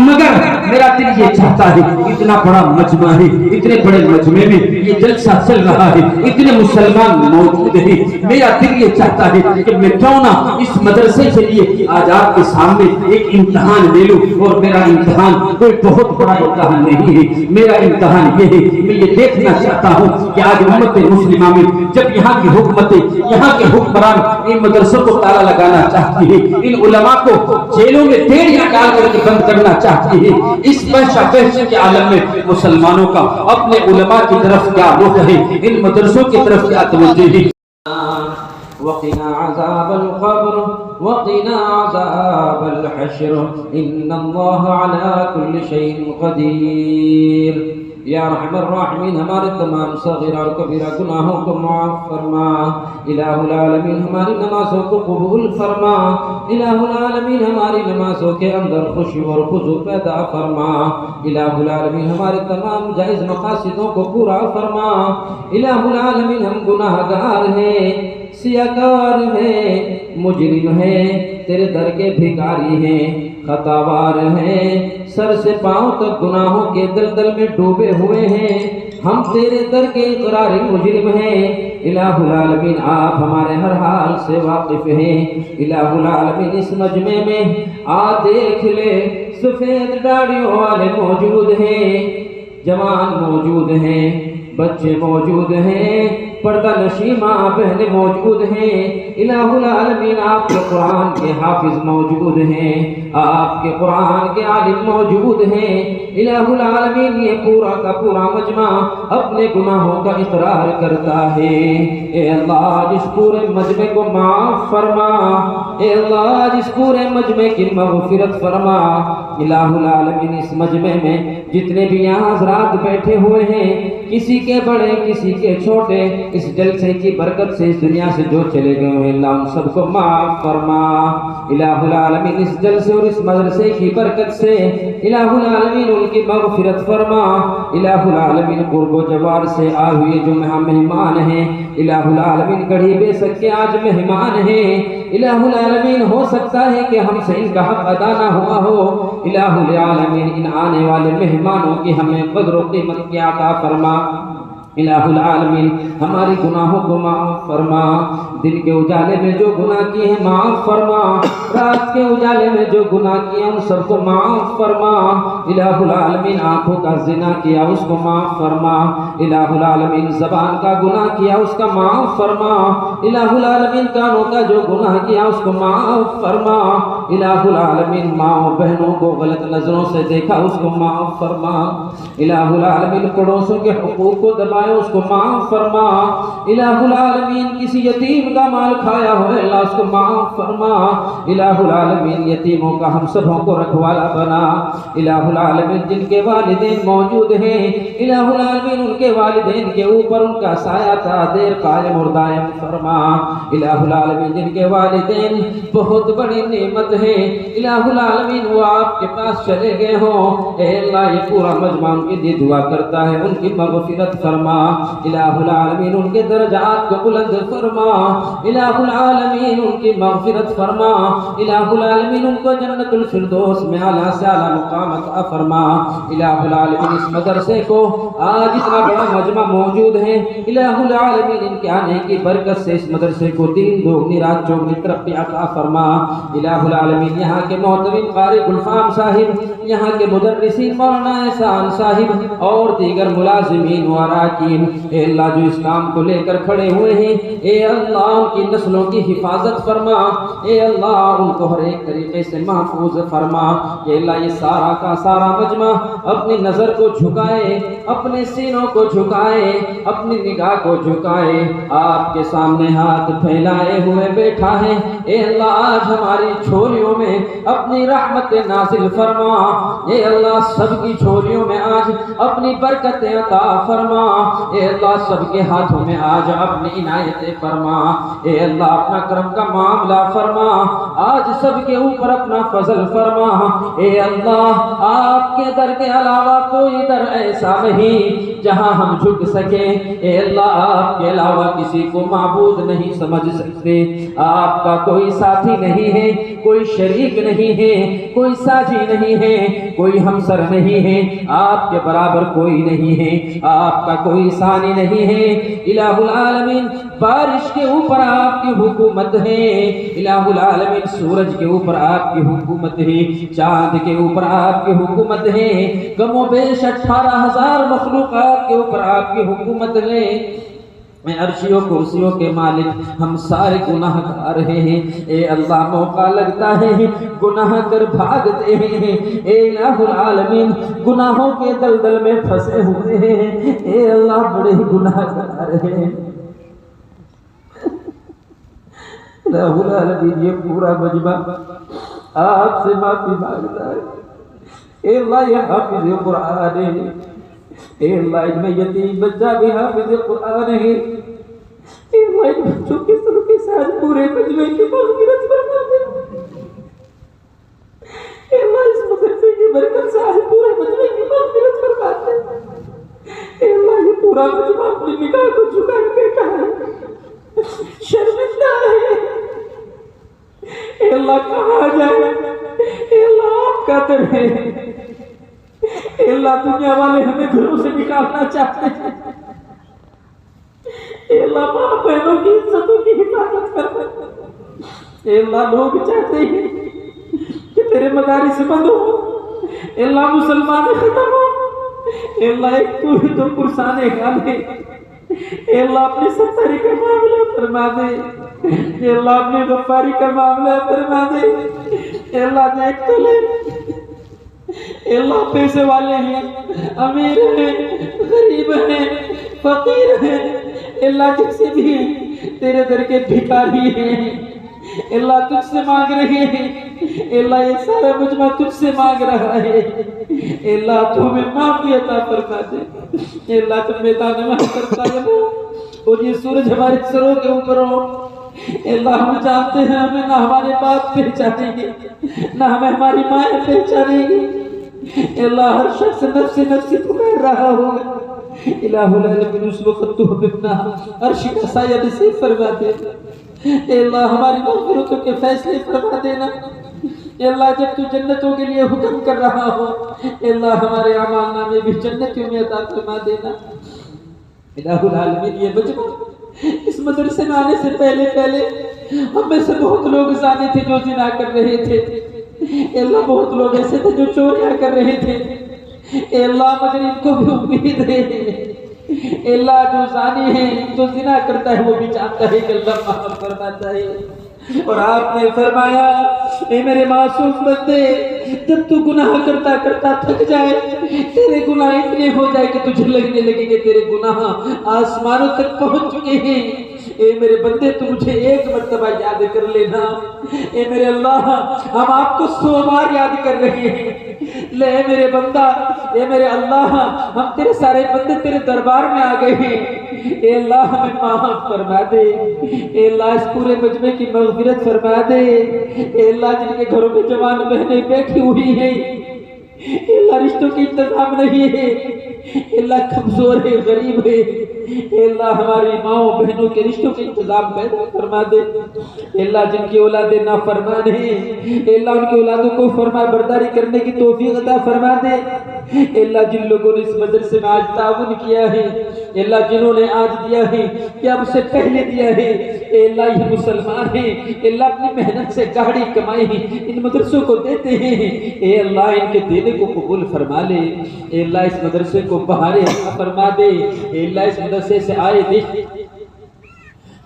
مگر میرا دل یہ چاہتا ہے اتنا بڑا مجمع ہے، اتنے بڑے مجمع میں یہ جلسہ چل رہا ہے، اتنے مسلمان موجود ہیں، میرا دل یہ چاہتا ہے کہ میں کیوں نہ اس مدرسے کے لیے آج آپ کے سامنے ایک امتحان لے لوں، اور میرا امتحان کوئی بہت بڑا امتحان نہیں ہے، میرا امتحان یہ ہے، میں یہ دیکھنا چاہتا ہوں کہ آج امت مسلمہ میں جب یہاں کی حکومتیں، یہاں کے حکمران ان مدرسوں کو تالا لگانا چاہتی ہے، ان علماء کو جیلوں میں ڈیڑیاں ڈال کر کے بند کرنا چاہتی ہے، اس بحث کے عالم میں مسلمانوں کا اپنے علماء کی طرف کیا رخ ہے، ان مدرسوں کی طرف کیا توجہ ہے۔ وقنا عذاب القبر وقنا عذاب الحشر ان اللہ علی کل شیء قدیر۔ یا ارحم الراحمین ہمارے تمام صغیر اور کبیرہ گناہوں کو معاف فرما، الہ العالمین ہماری نمازوں کو قبول فرما، الہ العالمین ہماری نمازوں کے اندر خشوع اور خضوع پیدا فرما، الہ العالمین ہمارے تمام جائز مقاصدوں کو پورا فرما، الہ العالمین ہم گناہ گار ہیں، سیاکار ہیں، مجرم ہیں، تیرے در کے بھکاری ہیں، خطاوار ہیں، سر سے پاؤں تک گناہوں کے دلدل میں ڈوبے ہوئے ہیں، ہم تیرے در کے اقراری مجرم ہیں، الہ العالمین آپ ہمارے ہر حال سے واقف ہیں، الہ العالمین اس مجمع میں دیکھ لے سفید داڑھیوں والے موجود ہیں، جوان موجود ہیں، بچے موجود ہیں، پردہ نشی ماں بہنیں موجود ہیں، الہ العالمین آپ کے قرآن کے حافظ موجود ہیں، آپ کے قرآن کے عالم موجود ہیں، الہ العالمین یہ پورا کا پورا مجمع اپنے گناہوں کا اقرار کرتا ہے، اے اللہ جس پورے مجمع کو معاف فرما، اے اللہ جس پورے مجمع کی مغفرت فرما، الہ العالمین اس مجمع میں جتنے بھی یہاں حضرات بیٹھے ہوئے ہیں، کسی کے بڑے کسی کے چھوٹے، اس جلسے کی برکت سے اس دنیا سے جو چلے گئے ہیں اللہ ان سب کو معاف فرما، الہ العالمین اس جلسے اور اس مدرسے کی برکت سے الہ العالمین ان کی مغفرت فرما، الہ العالمین قرب و جوار سے آئے ہوئے جو مہمان ہیں، الہ العالمین گڑھی بے سک کے آج مہمان ہیں، الہ العالمین ہو سکتا ہے کہ ہم سے ان کا حق ادا نہ ہوا ہو، الہ العالمین ان آنے والے مہمانوں کی ہمیں قدر و قیمت کی عطا فرما، الہ العالمین ہماری گناہوں کو معاف فرما، دن کے اجالے میں جو گناہ کیے ہیں معاف فرما، رات کے اجالے میں جو گناہ کیے ہیں ان سب کو معاف فرما، الہ العالمین آنکھوں کا زنا کیا اس کو معاف فرما، الہ العالمین زبان کا گناہ کیا اس کا معاف فرما، الہ العالمین کانوں کا جو گناہ کیا اس کو معاف فرما، الہ العالمین ماں بہنوں کو غلط نظروں سے دیکھا اس کو معاف فرما، الہ العالمین پڑوسوں کے حقوق کو دبا ہے اس کو معاف فرما الہ العالمین، کسی یتیم کا مال کھایا ہو اللہ اس کو معاف فرما الہ العالمین، یتیموں کا ہم سبوں کو رکھوالا بنا الہ العالمین، جن کے والدین موجود ہیں الہ العالمین ان کے والدین کے اوپر ان کا سایہ تا دیر قائم اور دائم فرما الہ العالمین، جن کے والدین بہت بڑی نعمت ہے الہ العالمین وہ آپ کے پاس چلے گئے ہوں اے اللہ یہ پورا مجمع ان کے لیے دعا کرتا ہے ان کی مغفرت فرما الہ العالمین، ان کے درجات کو بلند فرما الہ العالمین، ان کی مغفرت فرما الہ العالمین، ان کو جنت الفردوس میں اعلیٰ سے اعلیٰ مقام عطا فرما الہ العالمین، اس مدرسے کو آج اتنا بڑا مجمع موجود ہے الہ العالمین ان کے آنے کی برکت سے اس مدرسے کو دین دوگنی رات چوگنی ترقی عطا فرما الہ العالمین، یہاں کے معتمد قاری گلفام صاحب، یہاں کے مدرسین مولانا احسان صاحب اور دیگر ملازمین و اراکین اے اللہ جو اس کام کو لے کر کھڑے ہوئے ہیں اے اللہ ان کی نسلوں کی حفاظت فرما اے اللہ ان کو ہر ایک طریقے سے محفوظ فرما اے اللہ یہ سارا کا سارا مجمع اپنی نظر کو جھکائے اپنے سینوں کو جھکائے اپنی نگاہ کو جھکائے آپ کے سامنے ہاتھ پھیلائے ہوئے بیٹھا ہے اے اللہ آج ہماری جھولیوں میں اپنی رحمت نازل فرما اے اللہ سب کی جھولیوں میں آج اپنی برکت عطا فرما اے اللہ سب کے ہاتھوں میں آج اپنی عنایت فرما اے اللہ اپنا کرم کا معاملہ فرما آج سب کے اوپر اپنا فضل فرما اے اللہ آپ کے در کے علاوہ کوئی در ایسا نہیں جہاں ہم جھک سکیں اے اللہ آپ کے علاوہ کسی کو معبود نہیں سمجھ سکتے آپ کا کوئی ساتھی نہیں ہے کوئی شریک نہیں ہے کوئی ساجی نہیں ہے کوئی ہمسر نہیں ہے آپ کے برابر کوئی نہیں ہے آپ کا کوئی ثانی نہیں ہے الہ العالمین بارش کے اوپر آپ کی حکومت ہے الہ العالمین سورج کے اوپر آپ کی حکومت ہے چاند کے اوپر آپ کی حکومت ہے کم و بیش 18,000 مخلوقات کے اوپر آپ کی حکومت ہے میں عرشیوں کرسیوں کے مالک ہم سارے گناہ گار ہیں اے اللہ موقع لگتا ہے گناہ کر بھاگتے ہیں اے الہ العالمین گناہوں کے دلدل میں پھنسے ہوئے ہیں اے اللہ بڑے گناہ گار ہیں الہ العالمین یہ پورا مجمع آپ سے معافی مانگتا ہے اے اللہ یہ حافظ قرآن ہے اے اللہ ان میں یتیم بچہ بھی حافظ قرآن ہے اے اللہ ان بچوں کے سب کے ساتھ پورے مجمع کی مغفرت فرما دے اے اللہ اس مدرسے کی برکت سے آج پورے مجمع کی مغفرت فرما دے اے اللہ یہ پورا مجمع اپنی نگاہ کو جھکا کے بیٹھا ہے شرمندہ ہے اے اللہ کہاں جائے اے اللہ آپ کا در ہے اے اللہ دنیا والے ہمیں گھروں سے نکالنا چاہتے ہیں اے اللہ ماں بہنوں کی عزتوں کی حفاظت کر اے اللہ لوگ چاہتے ہیں کہ تیرے مدارس بند ہو اے اللہ مسلمان ختم ہو اے اللہ ایک تو ہی تو پرسان غالب اے اللہ اپنی ستاری کا معاملہ فرما دے اے اللہ اپنی غفاری کا معاملہ فرما دے اے اللہ دیکھ تو لے اے اللہ پیسے والے ہیں امیر ہیں غریب ہیں فقیر ہیں اے اللہ جیسے بھی ہیں تیرے در کے بھکاری ہیں اے اللہ تجھ سے مانگ رہے ہیں اے اللہ یہ سارا مجمع تجھ سے مانگ رہا ہے اے اللہ تو ہمیں معافی عطا فرما دے اے اللہ تم میدان محشر قائم ہو اور یہ سورج ہمارے سروں کے اوپر ہو اے اللہ ہم جانتے ہیں ہمیں نہ ہمارے باپ پہچانیں گے نہ ہمیں ہماری مائیں پہچانیں گے اے اللہ ہر شخص نفس نفسی پکار رہا ہوگا الہ العالمین اس وقت تو اپنا عرش کا سایہ نصیب فرما دے اے اللہ ہماری مغفرتوں کے فیصلے فرما دینا اے اللہ جب تو جنتوں کے لیے حکم کر رہا ہو اے اللہ ہمارے اعمال نامے بھی جنتوں میں عطا فرما دینا الہ العالمین یہ مجمع اس مدرسے میں آنے سے پہلے ہم میں سے بہت لوگ زانی تھے جو زنا کر رہے تھے اے اللہ بہت لوگ ایسے تھے جو چوریاں کر رہے تھے اے اللہ مگر ان کو بھی امید ہے اے اللہ جو زانی ہے جو زنا کرتا ہے وہ بھی جانتا ہے کہ اللہ معاف فرماتا ہے اور آپ نے فرمایا اے میرے معصوم بندے جب تو گناہ کرتا کرتا تھک جائے، تیرے گناہ اتنے ہو جائے کہ تجھے لگنے لگے کہ تیرے گناہ آسمانوں تک پہنچ چکے ہیں، اے میرے بندے تو مجھے ایک مرتبہ یاد کر لینا۔ اے میرے اللہ، ہم آپ کو 100 بار یاد کر رہے ہیں، لے میرے بندہ، اے میرے اللہ، ہم تیرے سارے بندے تیرے دربار میں آ گئے ہیں، اے اللہ ہمیں معاف فرما دے، اے اللہ اس پورے مجمع کی مغفرت فرما دے، اے اللہ جن کے گھروں میں جوان بہنیں بیٹھی ہوئی ہیں، اے اللہ رشتوں کی انتظام نہیں ہے، اے اللہ کمزور ہے، غریب ہے، اے اللہ ہماری ماؤں بہنوں کے رشتوں کے انتظام پیدا فرما دے، اے اللہ جن کی اولادیں نافرمان ہیں، اے اللہ ان کی اولادوں کو فرما برداری کرنے کی توفیق عطا فرما دے، اے اللہ جن لوگوں نے اس مدرسے میں آج تعاون کیا ہے، اے اللہ جنہوں نے آج دیا ہے یا مجھ سے پہلے دیا ہے، اے اللہ یہ مسلمان ہیں، اے اللہ اپنی محنت سے گاڑی کمائی ان مدرسوں کو دیتے ہیں، اے اللہ ان کے دینے کو قبول فرما لے، اے اللہ اس مدرسے کو بہارے عطا فرما دے، اے اللہ اس مدرسے سے آئے دیکھ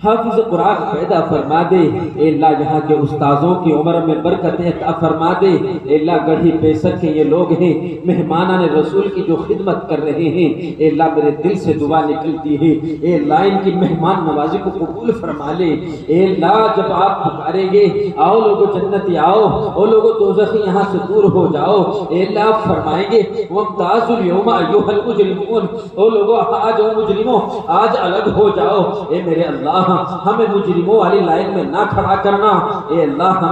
حافظ قرآن پیدا فرما دے، اے اللہ یہاں کے استاذوں کی عمر میں برکت عطا فرما دے، اے اللہ گڑھی پیسر کے یہ لوگ ہیں، مہمانان رسول کی جو خدمت کر رہے ہیں، اے اللہ میرے دل سے دعا نکلتی ہے، اے اللہ ان کی مہمان نوازی کو قبول فرما لے، اے اللہ جب آپ پکاریں گے آؤ لوگو جنتی آؤ، او لوگو دوزخی یہاں سے دور ہو جاؤ، اے اللہ آپ فرمائیں گے وَامْتَازُوا الْيَوْمَ أَيُّهَا الْمُجْرِمُونَ، او لوگو آج او مجرموں آج الگ ہو جاؤ، اے میرے اللہ ہمیں مجرموں والی لائن میں نہ کھڑا کرنا، اے اللہ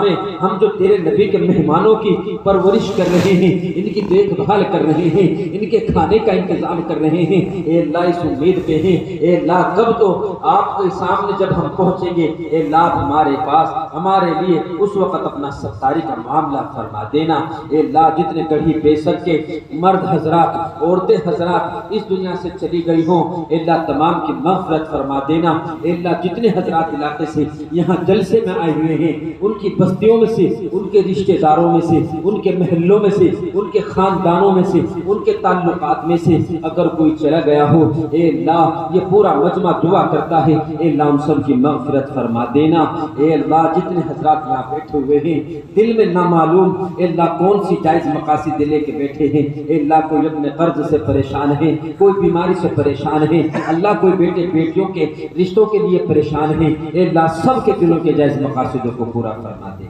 ہم جو تیرے نبی کے مہمانوں کی پرورش کر رہے ہیں، ان کی دیکھ بھال کر رہے ہیں، ان کے کھانے کا انتظام کر رہے ہیں، اے اللہ اس امید پہ ہیں، اے اللہ کب تو آپ کے سامنے جب ہم پہنچیں گے، اے اللہ ہمارے پاس ہمارے لیے اس وقت اپنا ستاری کا معاملہ فرما دینا، اے اللہ جتنے گڑھی پیسر کے مرد حضرات عورتیں حضرات اس دنیا سے چلی گئی ہوں، اے اللہ تمام کی مغفرت فرما دینا، اے اللہ جتنے حضرات علاقے سے یہاں جلسے میں آئے ہوئے ہیں، ان کی بستیوں میں سے، ان کے رشتہ داروں میں سے، ان کے محلوں میں سے، ان کے خاندانوں میں سے، ان کے تعلقات میں سے اگر کوئی چلا گیا ہو، اے اللہ یہ پورا مجمع دعا کرتا ہے، اے اللہ ان سب کی مغفرت فرما دینا، اے اللہ جتنے حضرات یہاں بیٹھے ہوئے ہیں دل میں نامعلوم اے اللہ کون سی جائز مقاصد لے کے بیٹھے ہیں، اے اللہ کوئی اپنے قرض سے پریشان ہے، کوئی بیماری سے پریشان ہے، اللہ کوئی بیٹے بیٹیوں کے رشتوں کے لیے پریشان ہیں، اے اللہ سب کے دلوں کے جائز مقاصدوں کو پورا فرما دے،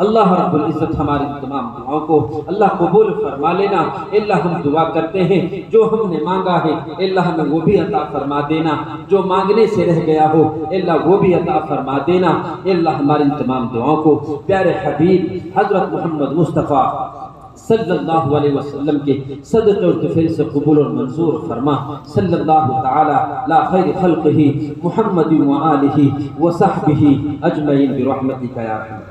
اللہ رب العزت ہماری تمام دعاؤں کو اللہ قبول فرما لینا، اے اللہ ہم دعا کرتے ہیں جو ہم نے مانگا ہے اے اللہ ہمیں وہ بھی عطا فرما دینا، جو مانگنے سے رہ گیا ہو اے اللہ وہ بھی عطا فرما دینا، اے اللہ ہماری تمام دعاؤں کو پیارے حبیب حضرت محمد مصطفیٰ صلی اللہ علیہ وسلم کے صدقے اور طفیل سے قبول اور منظور فرما، صلی اللہ تعالی لا خیر خلقہ محمد و آلہ و صحبہ اجمعین برحمتک یا ارحم